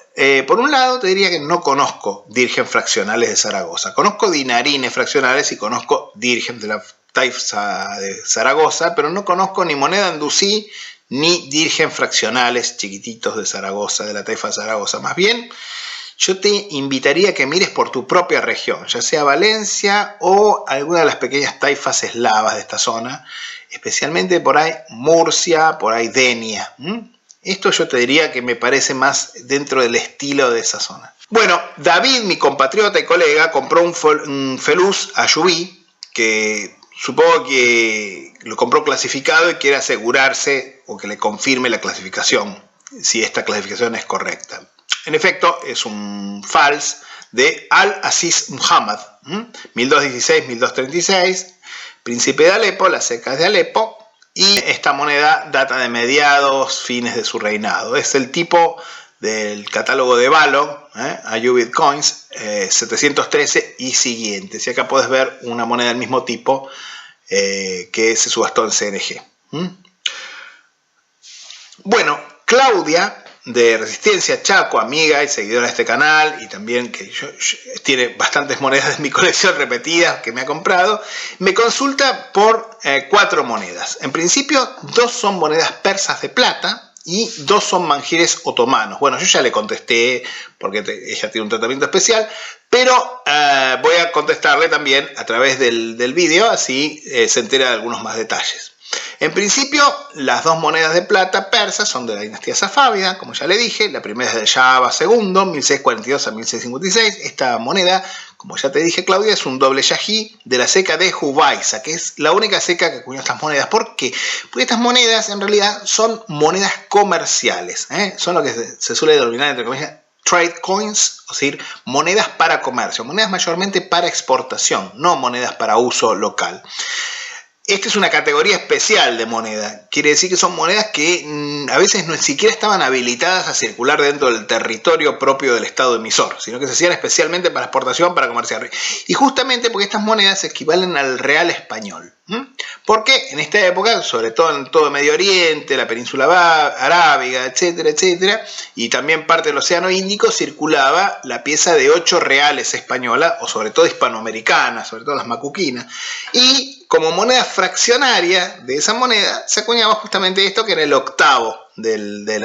por un lado te diría que no conozco dirhem fraccionales de Zaragoza. Conozco dinarines fraccionales y conozco dirhem de la taifa de Zaragoza, pero no conozco ni moneda andusí ni dirhem fraccionales chiquititos de Zaragoza, de la taifa de Zaragoza. Más bien, yo te invitaría a que mires por tu propia región, ya sea Valencia o alguna de las pequeñas taifas eslavas de esta zona, especialmente por ahí Murcia, por ahí Denia. Esto yo te diría que me parece más dentro del estilo de esa zona. Bueno, David, mi compatriota y colega, compró un feluz ayubí, que supongo que lo compró clasificado y quiere asegurarse o que le confirme la clasificación, si esta clasificación es correcta. En efecto, es un fals de Al-Aziz Muhammad, 1216-1236, príncipe de Alepo, las secas de Alepo, y esta moneda data de mediados, fines de su reinado. Es el tipo del catálogo de Valo, Ayyubid Coins, 713 y siguientes. Y acá puedes ver una moneda del mismo tipo que se subastó en CNG. Bueno, Claudia, de Resistencia Chaco, amiga y seguidora de este canal, y también que tiene bastantes monedas de mi colección repetidas que me ha comprado, me consulta por 4 monedas. En principio, 2 son monedas persas de plata y 2 son manjires otomanos. Bueno, yo ya le contesté porque ella tiene un tratamiento especial, pero voy a contestarle también a través del vídeo, así se entera de algunos más detalles. En principio, las 2 monedas de plata persas son de la dinastía safávida, como ya le dije. La primera es de Shahaba II, 1642 a 1656. Esta moneda, como ya te dije, Claudia, es un doble yagí de la ceca de Hubaiza, que es la única ceca que acuñó estas monedas. ¿Por qué? Porque estas monedas en realidad son monedas comerciales, son lo que se suele denominar entre comillas trade coins, es decir, monedas para comercio, monedas mayormente para exportación, no monedas para uso local. Esta es una categoría especial de moneda. Quiere decir que son monedas que a veces no siquiera estaban habilitadas a circular dentro del territorio propio del estado emisor, sino que se hacían especialmente para exportación, para comerciar. Y justamente porque estas monedas equivalen al real español. Porque en esta época, sobre todo en todo Medio Oriente, la península arábiga, etcétera, etcétera, y también parte del Océano Índico, circulaba la pieza de 8 reales española, o sobre todo hispanoamericana, sobre todo las macuquinas. Y como moneda fraccionaria de esa moneda, se acuñaba justamente esto, que era el octavo de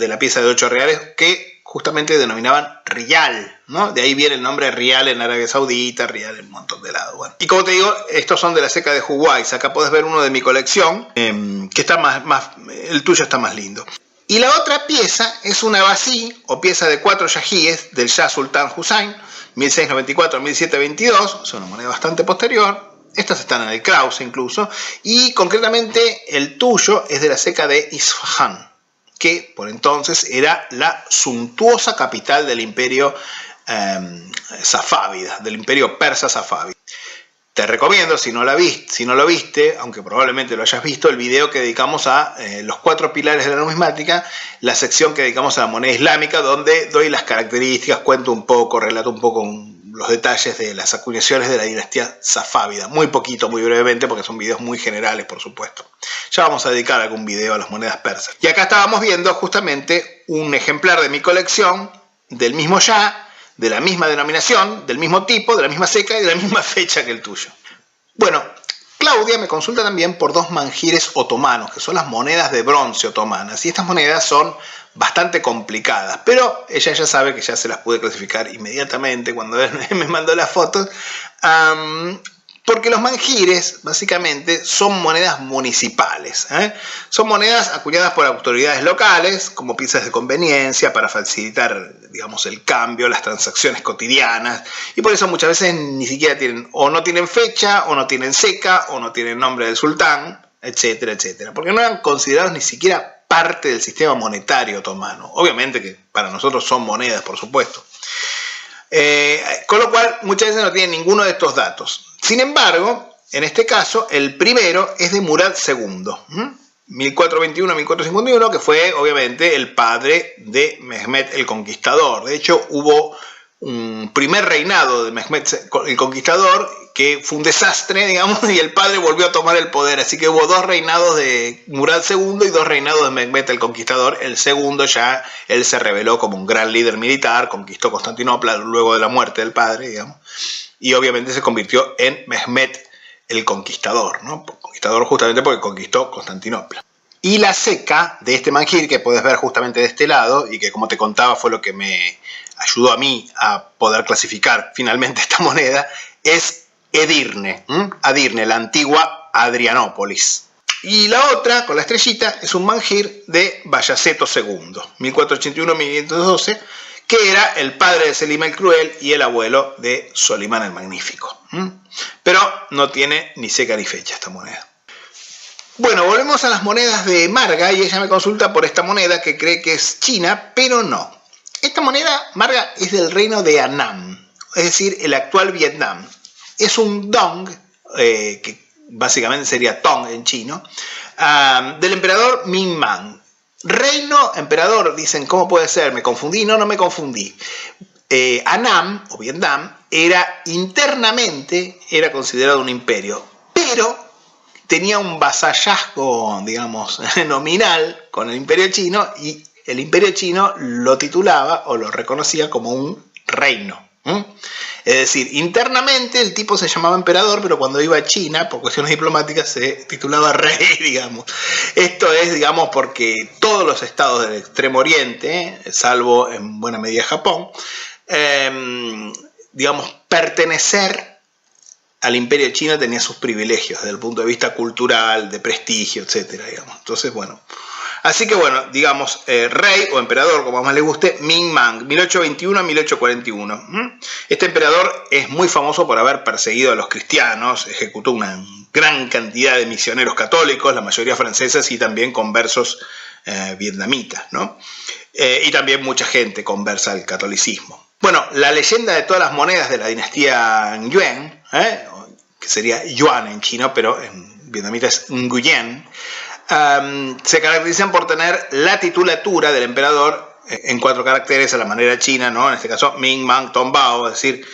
la pieza de 8 reales, que justamente denominaban rial, ¿no? De ahí viene el nombre rial en Arabia Saudita, rial en un montón de lados. Bueno. Y como te digo, estos son de la ceca de Hubaiza. Acá podés ver uno de mi colección, que está el tuyo está más lindo. Y la otra pieza es una basí, o pieza de 4 yagíes del Shah Sultan Hussein, 1694 a 1722, es una moneda bastante posterior. Estas están en el Krause incluso, y concretamente el tuyo es de la ceca de Isfahan, que por entonces era la suntuosa capital del imperio safávida, del imperio persa safávida. Te recomiendo, si no lo viste, aunque probablemente lo hayas visto, el video que dedicamos a los 4 pilares de la numismática, la sección que dedicamos a la moneda islámica, donde doy las características, cuento un poco, relato un poco los detalles de las acuñaciones de la dinastía safávida. Muy poquito, muy brevemente, porque son videos muy generales, por supuesto. Ya vamos a dedicar algún video a las monedas persas. Y acá estábamos viendo justamente un ejemplar de mi colección, del mismo Shah, de la misma denominación, del mismo tipo, de la misma ceca y de la misma fecha que el tuyo. Bueno, Claudia me consulta también por 2 manjires otomanos, que son las monedas de bronce otomanas. Y estas monedas son bastante complicadas, pero ella ya sabe que ya se las pude clasificar inmediatamente cuando me mandó las fotos, porque los manjires básicamente son monedas municipales, son monedas acuñadas por autoridades locales como piezas de conveniencia para facilitar, digamos, el cambio, las transacciones cotidianas, y por eso muchas veces ni siquiera tienen, o no tienen fecha, o no tienen ceca, o no tienen nombre del sultán, etcétera, etcétera, porque no eran considerados ni siquiera parte del sistema monetario otomano. Obviamente que para nosotros son monedas, por supuesto. Con lo cual, muchas veces no tienen ninguno de estos datos. Sin embargo, en este caso, el primero es de Murad II, 1421-1451, que fue, obviamente, el padre de Mehmed el Conquistador. De hecho, hubo un primer reinado de Mehmed el Conquistador que fue un desastre, digamos, y el padre volvió a tomar el poder. Así que hubo 2 reinados de Murad II y 2 reinados de Mehmed el Conquistador. El segundo ya, él se reveló como un gran líder militar, conquistó Constantinopla luego de la muerte del padre, digamos, y obviamente se convirtió en Mehmed el Conquistador, ¿no? Conquistador justamente porque conquistó Constantinopla. Y la ceca de este manjir, que puedes ver justamente de este lado, y que como te contaba fue lo que me ayudó a mí a poder clasificar finalmente esta moneda, es Edirne, Adirne, la antigua Adrianópolis. Y la otra, con la estrellita, es un manjir de Bayaceto II, 1481-1512, que era el padre de Selim el Cruel y el abuelo de Solimán el Magnífico. Pero no tiene ni ceca ni fecha esta moneda. Bueno, volvemos a las monedas de Marga, y ella me consulta por esta moneda que cree que es china, pero no. Esta moneda, Marga, es del reino de Annam, es decir, el actual Vietnam. Es un dong, que básicamente sería tong en chino, del emperador Minh Mang. Reino, emperador, dicen, ¿cómo puede ser? ¿Me confundí? No, no me confundí. Annam, o Vietnam, internamente era considerado un imperio, pero tenía un vasallazgo, digamos, nominal con el Imperio Chino, y el Imperio Chino lo titulaba o lo reconocía como un reino. Es decir, internamente el tipo se llamaba emperador, pero cuando iba a China, por cuestiones diplomáticas, se titulaba rey, digamos. Esto es, digamos, porque todos los estados del Extremo Oriente, salvo en buena medida Japón, digamos, pertenecer al Imperio Chino tenía sus privilegios desde el punto de vista cultural, de prestigio, etcétera, digamos. Entonces, bueno. Así que bueno, digamos, rey o emperador, como más le guste, Ming Mang, 1821 a 1841. Este emperador es muy famoso por haber perseguido a los cristianos, ejecutó una gran cantidad de misioneros católicos, la mayoría franceses y también conversos vietnamitas, ¿no? Y también mucha gente conversa al catolicismo. Bueno, la leyenda de todas las monedas de la dinastía Nguyen, que sería yuan en chino, pero en vietnamita es Nguyen, se caracterizan por tener la titulatura del emperador en 4 caracteres a la manera china, ¿no? En este caso Ming Mang Tong Bao, es decir,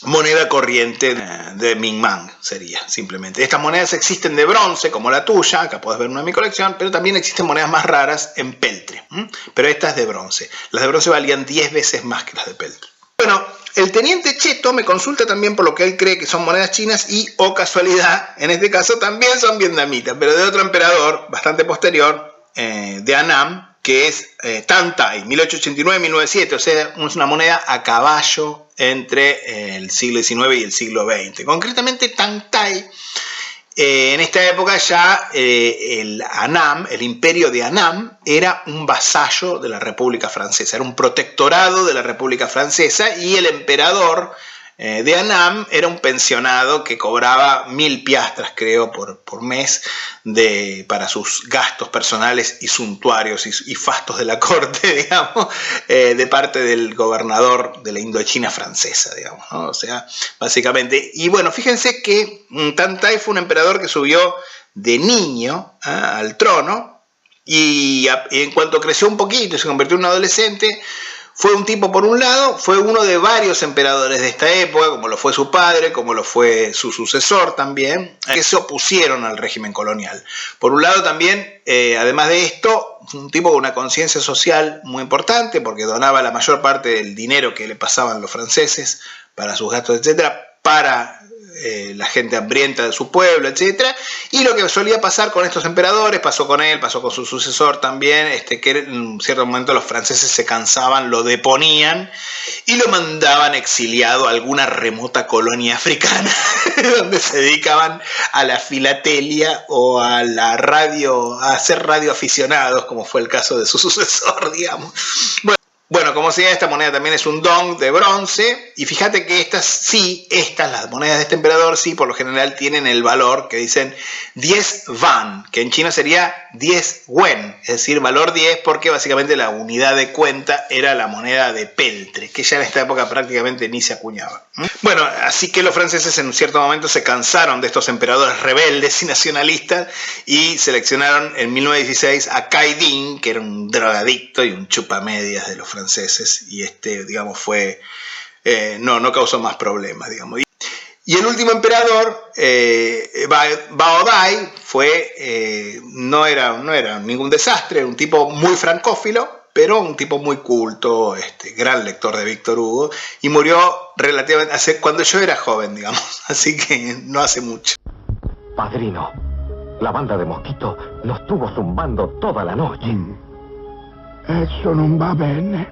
moneda corriente de Ming Mang sería simplemente. Estas monedas existen de bronce, como la tuya, acá podés ver una de mi colección, pero también existen monedas más raras en peltre, pero esta es de bronce. Las de bronce valían 10 veces más que las de peltre. Bueno, el teniente Cheto me consulta también por lo que él cree que son monedas chinas y, oh casualidad, en este caso también son vietnamitas, pero de otro emperador bastante posterior, de Annam, que es Tan Tai, 1889-1907, o sea, es una moneda a caballo entre el siglo XIX y el siglo XX. Concretamente, Tan Tai, en esta época ya el Annam, el imperio de Annam, era un vasallo de la República Francesa, era un protectorado de la República Francesa, y el emperador de Annam era un pensionado que cobraba 1000 piastras, creo, por mes para sus gastos personales y suntuarios y fastos de la corte, digamos, de parte del gobernador de la Indochina francesa, digamos, ¿no? O sea, básicamente. Y bueno, fíjense que Tan Tai fue un emperador que subió de niño al trono, y en cuanto creció un poquito y se convirtió en un adolescente, fue un tipo, por un lado, fue uno de varios emperadores de esta época, como lo fue su padre, como lo fue su sucesor también, que se opusieron al régimen colonial. Por un lado también, además de esto, un tipo con una conciencia social muy importante, porque donaba la mayor parte del dinero que le pasaban los franceses para sus gastos, etcétera, para la gente hambrienta de su pueblo, etcétera. Y lo que solía pasar con estos emperadores, pasó con él, pasó con su sucesor también, que en un cierto momento los franceses se cansaban, lo deponían y lo mandaban exiliado a alguna remota colonia africana donde se dedicaban a la filatelia o a la radio, a ser radioaficionados, como fue el caso de su sucesor, digamos. Bueno, como sea, esta moneda también es un dong de bronce, y fíjate que las monedas de este emperador sí, por lo general tienen el valor que dicen 10 van, que en chino sería 10 wen, es decir, valor 10, porque básicamente la unidad de cuenta era la moneda de peltre, que ya en esta época prácticamente ni se acuñaba. Bueno, así que los franceses en un cierto momento se cansaron de estos emperadores rebeldes y nacionalistas y seleccionaron en 1916 a Cai Ding, que era un drogadicto y un chupamedias de los franceses, y digamos, fue no causó más problemas, digamos. Y el último emperador, Bao Dai, no era ningún desastre, un tipo muy francófilo, pero un tipo muy culto, gran lector de Víctor Hugo, y murió relativamente cuando yo era joven, digamos, así que no hace mucho. Padrino, la banda de Mosquito nos estuvo zumbando toda la noche. Eso non va bene.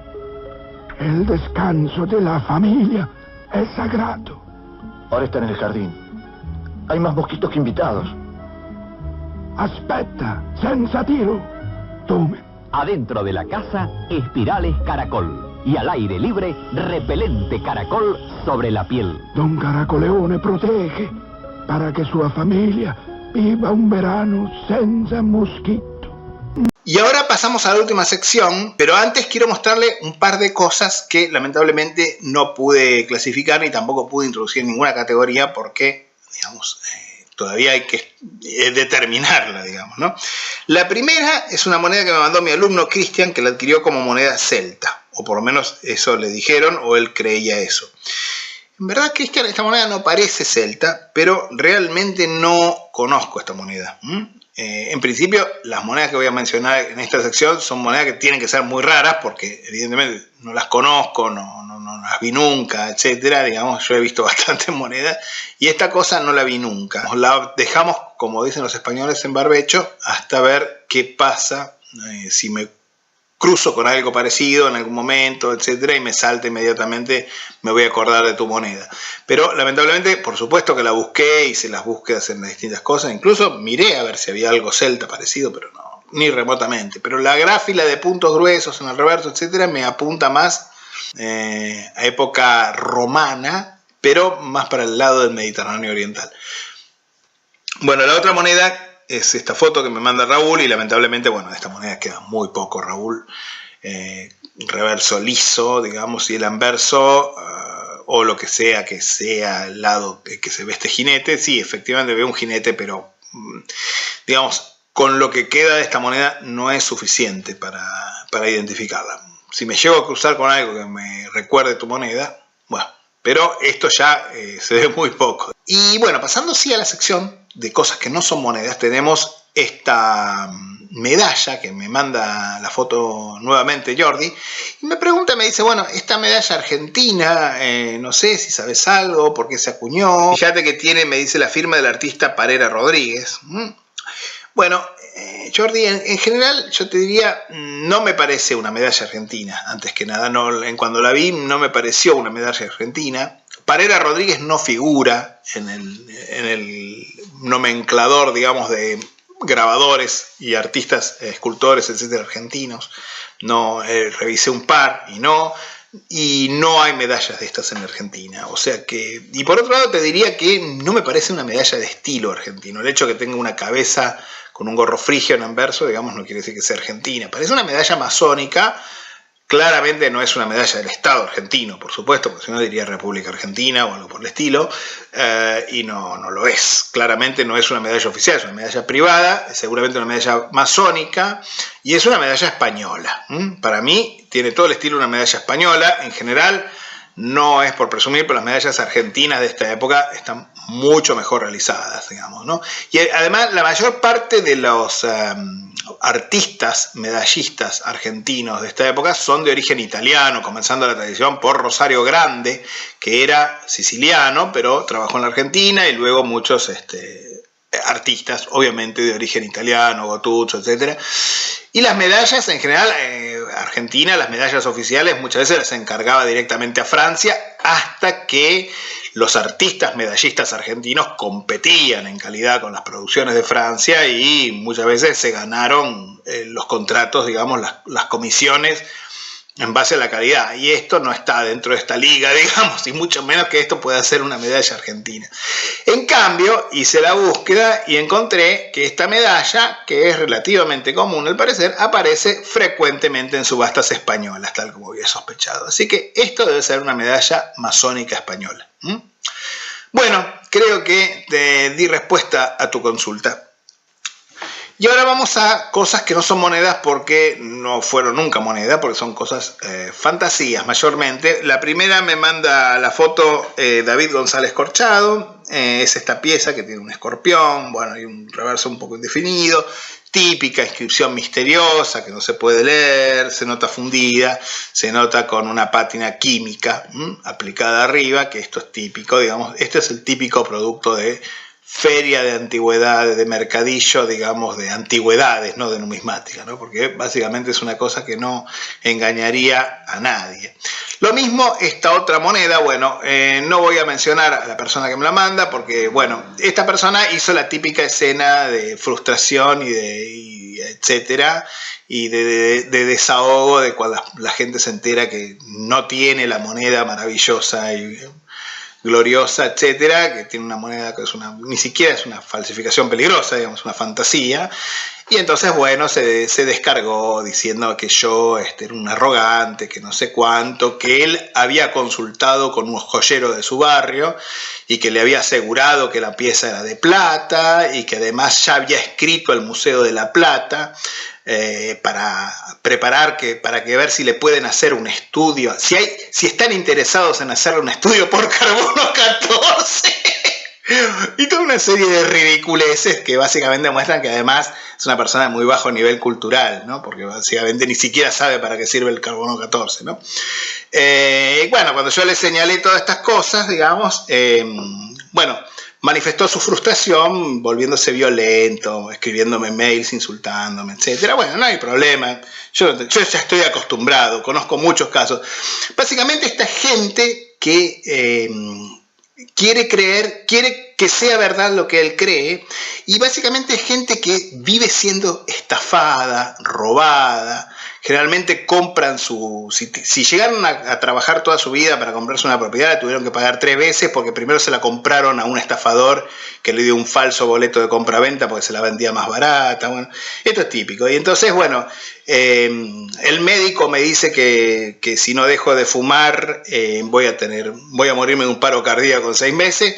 El descanso de la familia es sagrado. Ahora está en el jardín. Hay más mosquitos que invitados. Aspetta, senza tiro. Tome. Adentro de la casa, espirales caracol. Y al aire libre, repelente caracol sobre la piel. Don Caracoleone protege para que su familia viva un verano senza mosquito. Y ahora pasamos a la última sección, pero antes quiero mostrarle un par de cosas que lamentablemente no pude clasificar ni tampoco pude introducir en ninguna categoría porque, digamos, todavía hay que determinarla, digamos, ¿no? La primera es una moneda que me mandó mi alumno Cristian, que la adquirió como moneda celta, o por lo menos eso le dijeron, o él creía eso. En verdad, Cristian, esta moneda no parece celta, pero realmente no conozco esta moneda. En principio, las monedas que voy a mencionar en esta sección son monedas que tienen que ser muy raras, porque evidentemente no las conozco, no las vi nunca, etcétera. Digamos, yo he visto bastantes monedas y esta cosa no la vi nunca. La dejamos, como dicen los españoles, en barbecho hasta ver qué pasa, si me cruzo con algo parecido en algún momento, etcétera, y me salta inmediatamente, me voy a acordar de tu moneda. Pero lamentablemente, por supuesto que la busqué, hice las búsquedas en las distintas cosas, incluso miré a ver si había algo celta parecido, pero no, ni remotamente. Pero la gráfila de puntos gruesos en el reverso, etcétera, me apunta más a época romana, pero más para el lado del Mediterráneo oriental. Bueno, la otra moneda es esta foto que me manda Raúl y lamentablemente, bueno, de esta moneda queda muy poco, Raúl. Reverso liso, digamos, y el anverso, o lo que sea el lado que se ve este jinete. Sí, efectivamente veo un jinete, pero digamos, con lo que queda de esta moneda no es suficiente para identificarla. Si me llego a cruzar con algo que me recuerde tu moneda, bueno, pero esto ya se ve muy poco. Y bueno, pasando sí a la sección de cosas que no son monedas, tenemos esta medalla que me manda la foto nuevamente Jordi, y me pregunta, me dice, bueno, esta medalla argentina, no sé si sabes algo, por qué se acuñó. Fíjate que tiene, me dice, la firma del artista Parera Rodríguez. Bueno, Jordi, en general yo te diría, no me parece una medalla argentina, antes que nada, cuando la vi no me pareció una medalla argentina. Parera Rodríguez no figura en el nomenclador, digamos, de grabadores y artistas, escultores, etcétera, argentinos. No, revisé un par y no hay medallas de estas en Argentina. O sea que, y por otro lado te diría que no me parece una medalla de estilo argentino. El hecho de que tenga una cabeza con un gorro frigio en anverso, digamos, no quiere decir que sea argentina. Parece una medalla masónica. Claramente no es una medalla del Estado argentino, por supuesto, porque si no diría República Argentina o algo por el estilo, y no lo es. Claramente no es una medalla oficial, es una medalla privada, es seguramente una medalla masónica, y es una medalla española. Para mí tiene todo el estilo de una medalla española. En general, no es por presumir, pero las medallas argentinas de esta época están mucho mejor realizadas, digamos, ¿no? Y además la mayor parte de los artistas medallistas argentinos de esta época son de origen italiano, comenzando la tradición por Rosario Grande, que era siciliano, pero trabajó en la Argentina, y luego muchos artistas, obviamente de origen italiano, Gottuso, etc. Y las medallas en general, Argentina, las medallas oficiales muchas veces las encargaba directamente a Francia, hasta que los artistas medallistas argentinos competían en calidad con las producciones de Francia y muchas veces se ganaron los contratos, digamos, las comisiones en base a la calidad. Y esto no está dentro de esta liga, digamos, y mucho menos que esto pueda ser una medalla argentina. En cambio, hice la búsqueda y encontré que esta medalla, que es relativamente común al parecer, aparece frecuentemente en subastas españolas, tal como había sospechado. Así que esto debe ser una medalla masónica española. Bueno, creo que te di respuesta a tu consulta. Y ahora vamos a cosas que no son monedas porque no fueron nunca moneda, porque son cosas fantasías mayormente. La primera me manda la foto David González Corchado. Es esta pieza que tiene un escorpión, bueno, y un reverso un poco indefinido. Típica inscripción misteriosa que no se puede leer, se nota fundida, se nota con una pátina química aplicada arriba, que esto es típico, digamos, este es el típico producto de feria de antigüedades, de mercadillo, digamos, de antigüedades, no de numismática, ¿no? Porque básicamente es una cosa que no engañaría a nadie. Lo mismo esta otra moneda, bueno, no voy a mencionar a la persona que me la manda porque, bueno, esta persona hizo la típica escena de frustración y etcétera, y de desahogo de cuando la gente se entera que no tiene la moneda maravillosa y gloriosa, etcétera, que tiene una moneda que ni siquiera es una falsificación peligrosa, digamos, una fantasía. Y entonces, bueno, se descargó diciendo que yo era un arrogante, que no sé cuánto, que él había consultado con un joyero de su barrio y que le había asegurado que la pieza era de plata y que además ya había escrito al Museo de la Plata para preparar, para que ver si le pueden hacer un estudio, si están interesados en hacerle un estudio por carbono 14. Y toda una serie de ridiculeces que básicamente muestran que además es una persona de muy bajo nivel cultural, ¿no? Porque básicamente ni siquiera sabe para qué sirve el carbono 14, ¿no? Bueno, cuando yo le señalé todas estas cosas, digamos, manifestó su frustración volviéndose violento, escribiéndome mails, insultándome, etc. Bueno, no hay problema, yo ya estoy acostumbrado, conozco muchos casos. Básicamente esta gente que quiere que sea verdad lo que él cree, y básicamente es gente que vive siendo estafada, robada. Generalmente compran si llegaron a trabajar toda su vida para comprarse una propiedad, la tuvieron que pagar 3 veces porque primero se la compraron a un estafador que le dio un falso boleto de compra-venta porque se la vendía más barata. Bueno, esto es típico. Y entonces, bueno, el médico me dice que si no dejo de fumar voy a morirme de un paro cardíaco en 6 meses.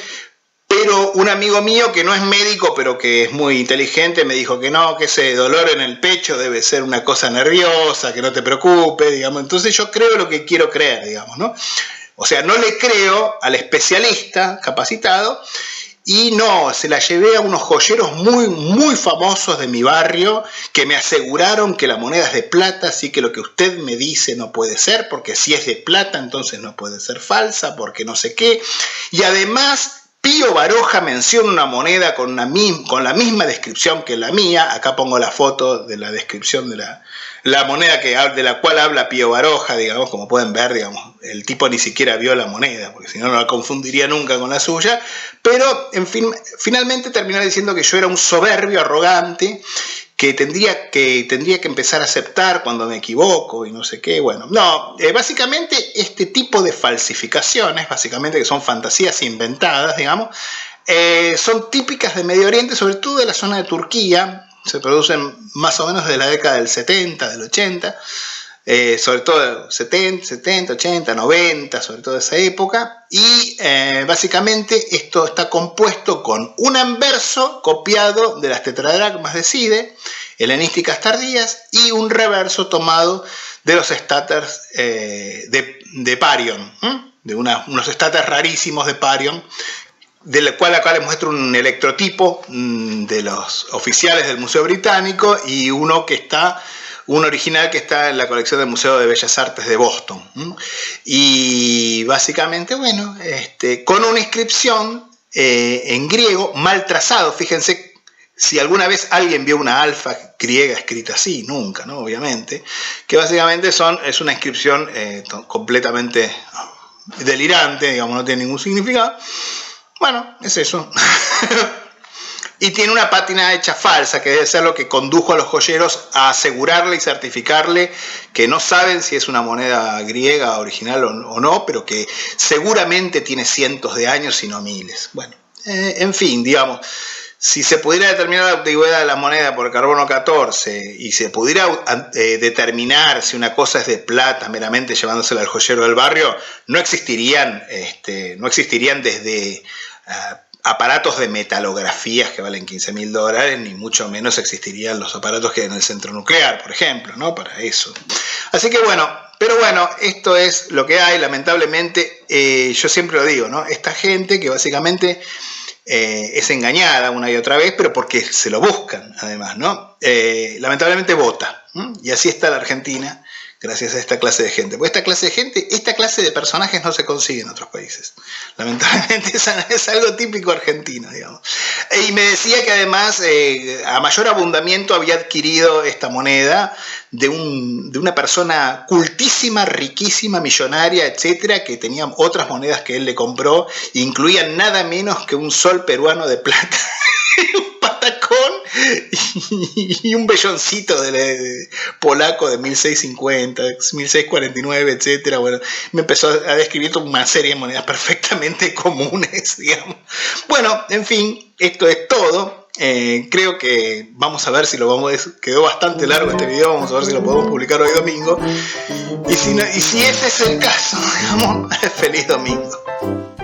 Pero un amigo mío que no es médico, pero que es muy inteligente, me dijo que no, que ese dolor en el pecho debe ser una cosa nerviosa, que no te preocupes, digamos. Entonces yo creo lo que quiero creer, digamos, ¿no? O sea, no le creo al especialista capacitado y no, se la llevé a unos joyeros muy, muy famosos de mi barrio que me aseguraron que la moneda es de plata, así que lo que usted me dice no puede ser, porque si es de plata entonces no puede ser falsa, porque no sé qué. Y además Pío Baroja menciona una moneda con la misma descripción que la mía. Acá pongo la foto de la descripción de la moneda de la cual habla Pío Baroja, digamos, como pueden ver, digamos, el tipo ni siquiera vio la moneda, porque si no, no la confundiría nunca con la suya. Pero, en fin, finalmente terminó diciendo que yo era un soberbio, arrogante, que tendría que empezar a aceptar cuando me equivoco y no sé qué. Bueno, no, básicamente este tipo de falsificaciones, básicamente que son fantasías inventadas, digamos, son típicas de Medio Oriente, sobre todo de la zona de Turquía. Se producen más o menos desde la década del 70, del 80, sobre todo 70, 80, 90, sobre todo esa época, y básicamente esto está compuesto con un anverso copiado de las tetradracmas de Side, helenísticas tardías, y un reverso tomado de los estáteres de Parion, de unos estáteres rarísimos de Parion, de la cual acá les muestro un electrotipo de los oficiales del Museo Británico y un original que está en la colección del Museo de Bellas Artes de Boston. Y básicamente, bueno, con una inscripción en griego mal trazado. Fíjense, si alguna vez alguien vio una alfa griega escrita así, nunca, ¿no? Obviamente, que básicamente es una inscripción completamente delirante, digamos, no tiene ningún significado. Bueno, es eso. Y tiene una pátina hecha falsa, que debe ser lo que condujo a los joyeros a asegurarle y certificarle que no saben si es una moneda griega original o no, pero que seguramente tiene cientos de años, si no miles. Bueno, en fin, digamos, si se pudiera determinar la antigüedad de la moneda por carbono 14 y se pudiera determinar si una cosa es de plata meramente llevándosela al joyero del barrio, no existirían desde aparatos de metalografías que valen $15.000, ni mucho menos existirían los aparatos que hay en el centro nuclear, por ejemplo, ¿no? Para eso. Así que bueno, pero bueno, esto es lo que hay, lamentablemente. Yo siempre lo digo, ¿no? Esta gente que básicamente es engañada una y otra vez, pero porque se lo buscan, además, ¿no? Lamentablemente vota, y así está la Argentina, gracias a esta clase de gente. Porque esta clase de personajes no se consigue en otros países. Lamentablemente es algo típico argentino, digamos. Y me decía que además a mayor abundamiento había adquirido esta moneda de una persona cultísima, riquísima, millonaria, etcétera, que tenía otras monedas que él le compró, incluían nada menos que un sol peruano de plata, un patacón y un velloncito de polaco de 1650, 1649, etcétera. Bueno, me empezó a describir una serie de monedas perfectamente comunes, digamos. Bueno, en fin, esto es todo. Creo que vamos a ver si quedó bastante largo este video, vamos a ver si lo podemos publicar hoy domingo. Y si ese es el caso, digamos, feliz domingo.